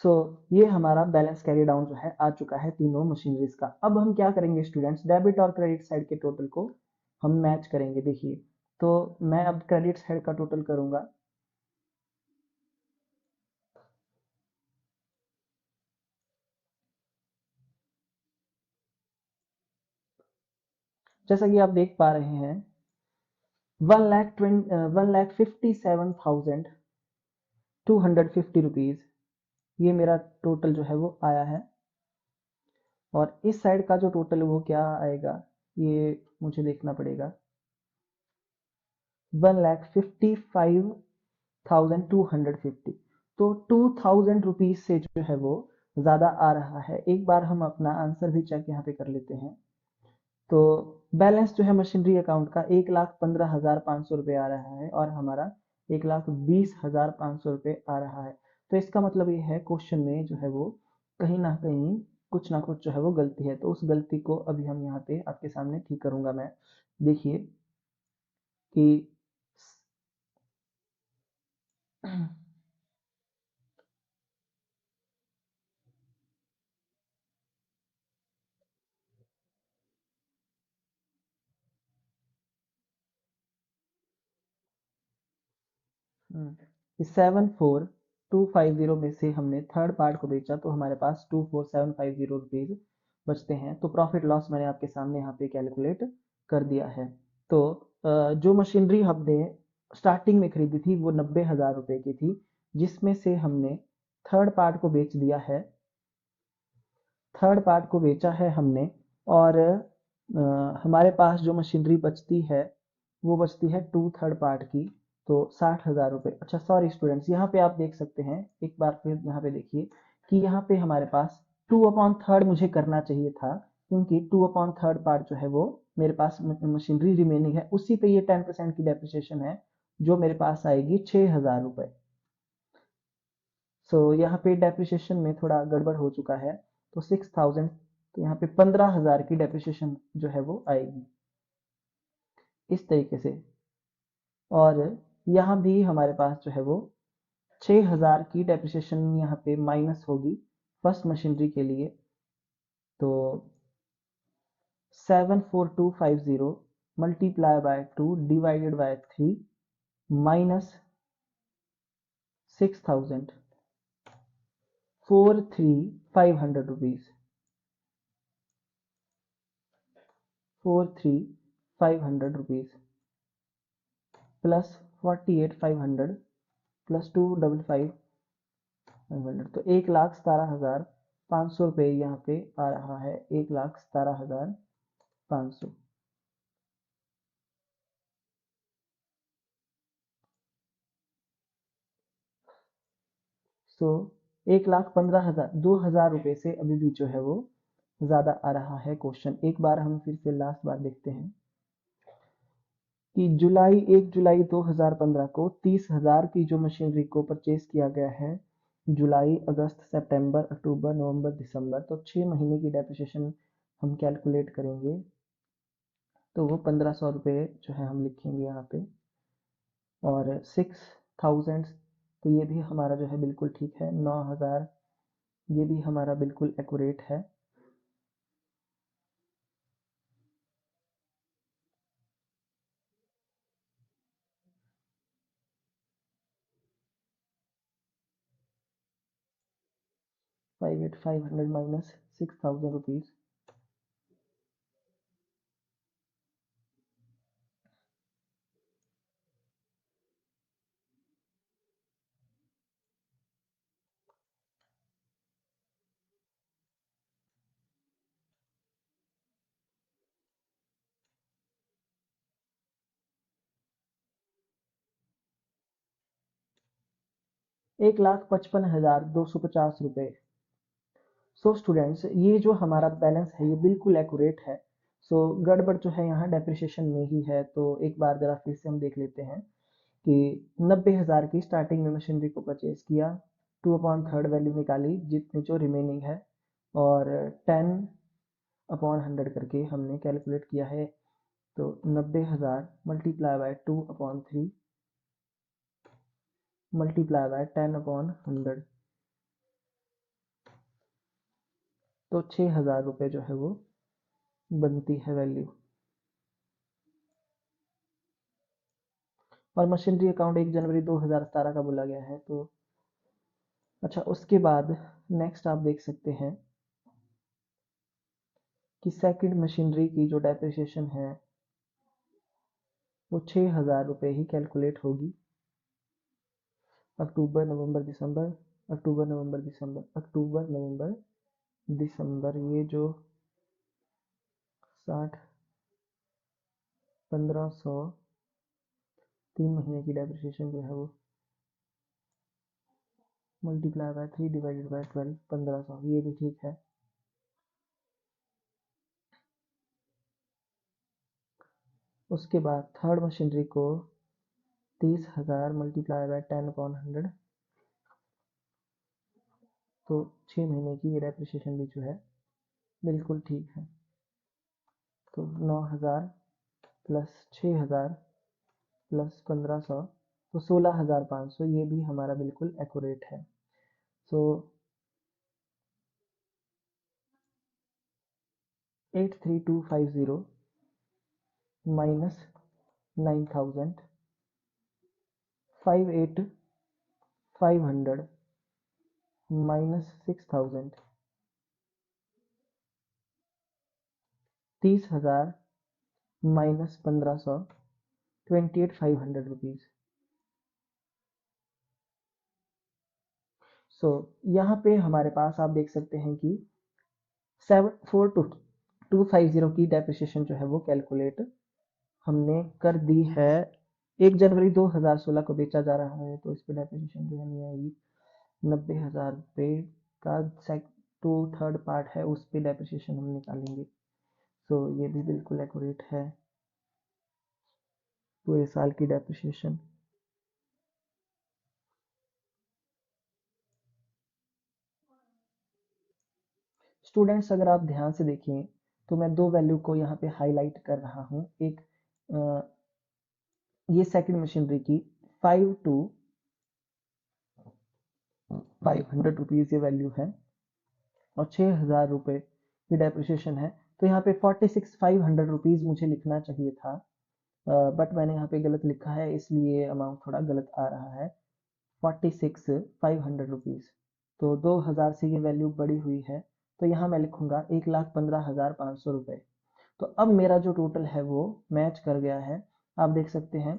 सो ये हमारा बैलेंस कैरी डाउन जो है आ चुका है तीनों मशीनरीज का। अब हम क्या करेंगे स्टूडेंट्स, डेबिट और क्रेडिट साइड के टोटल को हम मैच करेंगे। देखिए, तो मैं अब क्रेडिट साइड का टोटल करूंगा। जैसा कि आप देख पा रहे हैं 1,57,250 रुपीज ये मेरा टोटल जो है वो आया है। और इस साइड का जो टोटल वो क्या आएगा ये मुझे देखना पड़ेगा। 1,55,250। तो 2000 रुपीज से जो है वो ज्यादा आ रहा है। एक बार हम अपना आंसर भी चेक यहाँ पे कर लेते हैं। तो बैलेंस जो है मशीनरी अकाउंट का 1,15,500 रुपये आ रहा है और हमारा 1,20,500 रुपये आ रहा है। तो इसका मतलब ये है क्वेश्चन में जो है वो कहीं ना कहीं कुछ ना कुछ जो है वो गलती है। तो उस गलती को अभी हम यहाँ पे आपके सामने ठीक करूंगा मैं। देखिए कि इस 74,250 में से हमने थर्ड पार्ट को बेचा तो हमारे पास 24,750 रुपीज बचते हैं। तो प्रॉफिट लॉस मैंने आपके सामने यहाँ पे कैलकुलेट कर दिया है। तो जो मशीनरी हमने स्टार्टिंग में खरीदी थी वो 90,000 रुपए की थी, जिसमें से हमने थर्ड पार्ट को बेच दिया है। थर्ड पार्ट को बेचा है हमने। और हमारे पास जो मशीनरी बचती है वो बचती है 2/3 पार्ट की। तो 60,000 रुपये। अच्छा सॉरी स्टूडेंट्स, यहाँ पे आप देख सकते हैं, एक बार फिर यहाँ पे देखिए कि यहाँ पे हमारे पास 2/3 मुझे करना चाहिए था, क्योंकि 2/3 पार्ट जो है वो मेरे पास मशीनरी रिमेनिंग है, उसी पे ये 10% की डेप्रिसिएशन है जो मेरे पास आएगी 6,000 रुपये। सो यहाँ पे डेप्रिसिएशन में थोड़ा गड़बड़ हो चुका है। तो 6,000, तो यहाँ पे 15,000 की डेप्रिसिएशन जो है वो आएगी इस तरीके से। और यहाँ भी हमारे पास जो है वो 6,000 की डेप्रिसिएशन यहाँ पे माइनस होगी फर्स्ट मशीनरी के लिए। तो 74250 multiply by 2 divided by 3 minus 6,000, 43,500 rupees. 43,500 rupees plus 48,500 plus 255,500। तो 1,17,500 रुपये यहाँ पे आ रहा है। 1,17,500। सो 1,15,000 2,000 रुपये से अभी भी जो है वो ज्यादा आ रहा है क्वेश्चन। एक बार हम फिर से लास्ट बार देखते हैं कि 1 जुलाई 2015 को 30,000 की जो मशीनरी को परचेज किया गया है जुलाई, अगस्त, सितंबर, अक्टूबर, नवंबर, दिसंबर, तो 6 महीने की डेप्रिसिएशन हम कैलकुलेट करेंगे तो वो 1500 रुपये जो है हम लिखेंगे यहाँ पे। और 6000, तो ये भी हमारा जो है बिल्कुल ठीक है। 9000, ये भी हमारा बिल्कुल एक्यूरेट है। $58,500 माइनस ₹6000। 1,55,250 रुपये। सो स्टूडेंट्स, ये जो हमारा बैलेंस है ये बिल्कुल एक्यूरेट है। सो गड़बड़ जो है यहाँ डेप्रिसिएशन में ही है। तो एक बार जरा फिर से हम देख लेते हैं कि 90,000 की स्टार्टिंग में मशीनरी को परचेज किया, 2/3 वैल्यू निकाली जितनी जो रिमेनिंग है, और 10/100 करके हमने कैलकुलेट किया है। तो 90,000 मल्टीप्लाई बाय 2/3 मल्टीप्लाई बाय 10/100, तो 6,000 रुपये जो है वो बनती है वैल्यू। और मशीनरी अकाउंट 1 जनवरी 2017 का बोला गया है। तो अच्छा, उसके बाद नेक्स्ट आप देख सकते हैं कि सेकंड मशीनरी की जो डेप्रिसिएशन है वो 6,000 रुपये ही कैलकुलेट होगी। अक्टूबर, नवंबर, दिसंबर, अक्टूबर, नवंबर, दिसंबर, अक्टूबर, नवंबर, दिसंबर, ये जो 60, 1500, 3 महीने की डेप्रिसिएशन जो है वो मल्टीप्लाई बाय 3 डिवाइडेड बाय 12, 1500, ये भी ठीक है। उसके बाद थर्ड मशीनरी को 30,000 मल्टीप्लाई बाय 10/100, तो 6 महीने की ये डेप्रिसिएशन भी जो है बिल्कुल ठीक है। तो 9,000 प्लस 6,000 प्लस 1500, तो 16,500, ये भी हमारा बिल्कुल एक्यूरेट है। सो 83250 माइनस 9,000, 58,500 माइनस 6,000, 30,000 माइनस 1500, 28,500 रुपीज। सो यहाँ पे हमारे पास आप देख सकते हैं कि 74250 की डेप्रिसिएशन जो है वो कैलकुलेट हमने कर दी है। 1 जनवरी 2016 को बेचा जा रहा है तो इस पर डेप्रिसिएशन जो है नहीं आएगी। 90,000 रुपये का टू थर्ड पार्ट है, उस पर डेप्रिसिएशन हम निकालेंगे। सो ये भी बिल्कुल एक्यूरेट है, पूरे साल की डेप्रिसिएशन। स्टूडेंट्स, अगर आप ध्यान से देखें तो मैं दो वैल्यू को यहाँ पे हाईलाइट कर रहा हूँ। एक ये सेकंड मशीनरी की 5,500 रुपीज ये वैल्यू है और 6,000 रुपये की डेप्रिसिएशन है। तो यहाँ पे 46,500 रुपीज मुझे लिखना चाहिए था, बट मैंने यहाँ पे गलत लिखा है, इसलिए अमाउंट थोड़ा गलत आ रहा है। 46,500 रुपीज, तो 2,000 से ये वैल्यू बढ़ी हुई है, तो यहाँ मैं लिखूंगा 1,15,500 रुपये। तो अब मेरा जो टोटल है वो मैच कर गया है। आप देख सकते हैं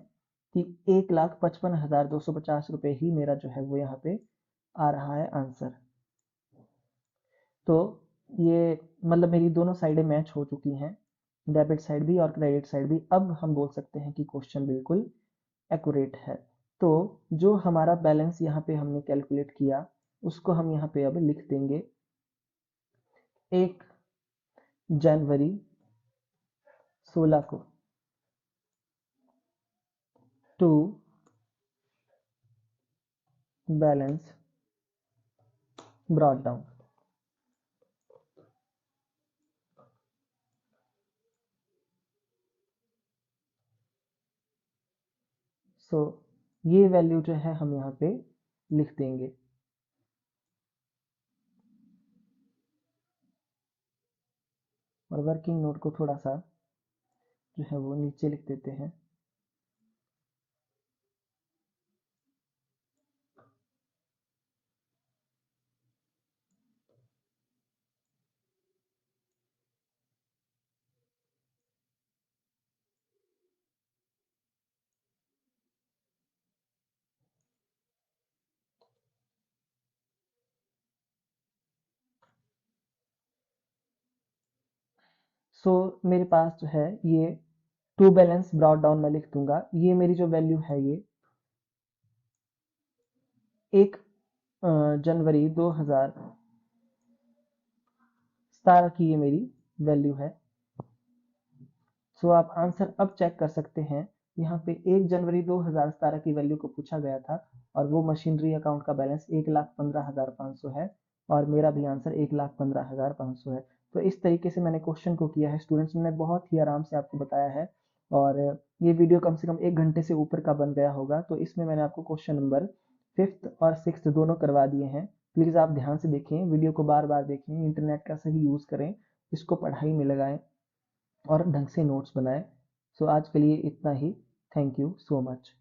कि 1,55,250 रुपये ही मेरा जो है वो यहाँ पे आ रहा है आंसर। तो ये मतलब मेरी दोनों साइडें मैच हो चुकी हैं, डेबिट साइड भी और क्रेडिट साइड भी। अब हम बोल सकते हैं कि क्वेश्चन बिल्कुल एक्यूरेट है। तो जो हमारा बैलेंस यहाँ पे हमने कैलकुलेट किया उसको हम यहाँ पे अब लिख देंगे। 1 जनवरी 16 को टू बैलेंस ब्रॉट डाउन। सो ये वैल्यू जो है हम यहाँ पे लिख देंगे। और वर्किंग नोट को थोड़ा सा जो है वो नीचे लिख देते हैं। सो मेरे पास जो है ये टू बैलेंस ब्रॉट डाउन में लिख दूंगा। ये मेरी जो वैल्यू है ये 1 जनवरी 2017 की ये मेरी वैल्यू है। सो आप आंसर अब चेक कर सकते हैं। यहाँ पे 1 जनवरी 2017 की वैल्यू को पूछा गया था और वो मशीनरी अकाउंट का बैलेंस 1,15,500 है और मेरा भी आंसर 1,15,500 है। तो इस तरीके से मैंने क्वेश्चन को किया है स्टूडेंट्स, मैंने बहुत ही आराम से आपको बताया है और ये वीडियो कम से कम 1 घंटे से ऊपर का बन गया होगा। तो इसमें मैंने आपको क्वेश्चन नंबर 5th और 6th दोनों करवा दिए हैं। प्लीज़ आप ध्यान से देखें, वीडियो को बार बार देखें, इंटरनेट का सही यूज़ करें, इसको पढ़ाई में लगाएं और ढंग से नोट्स बनाएं। सो आज के लिए इतना ही। Thank you so much.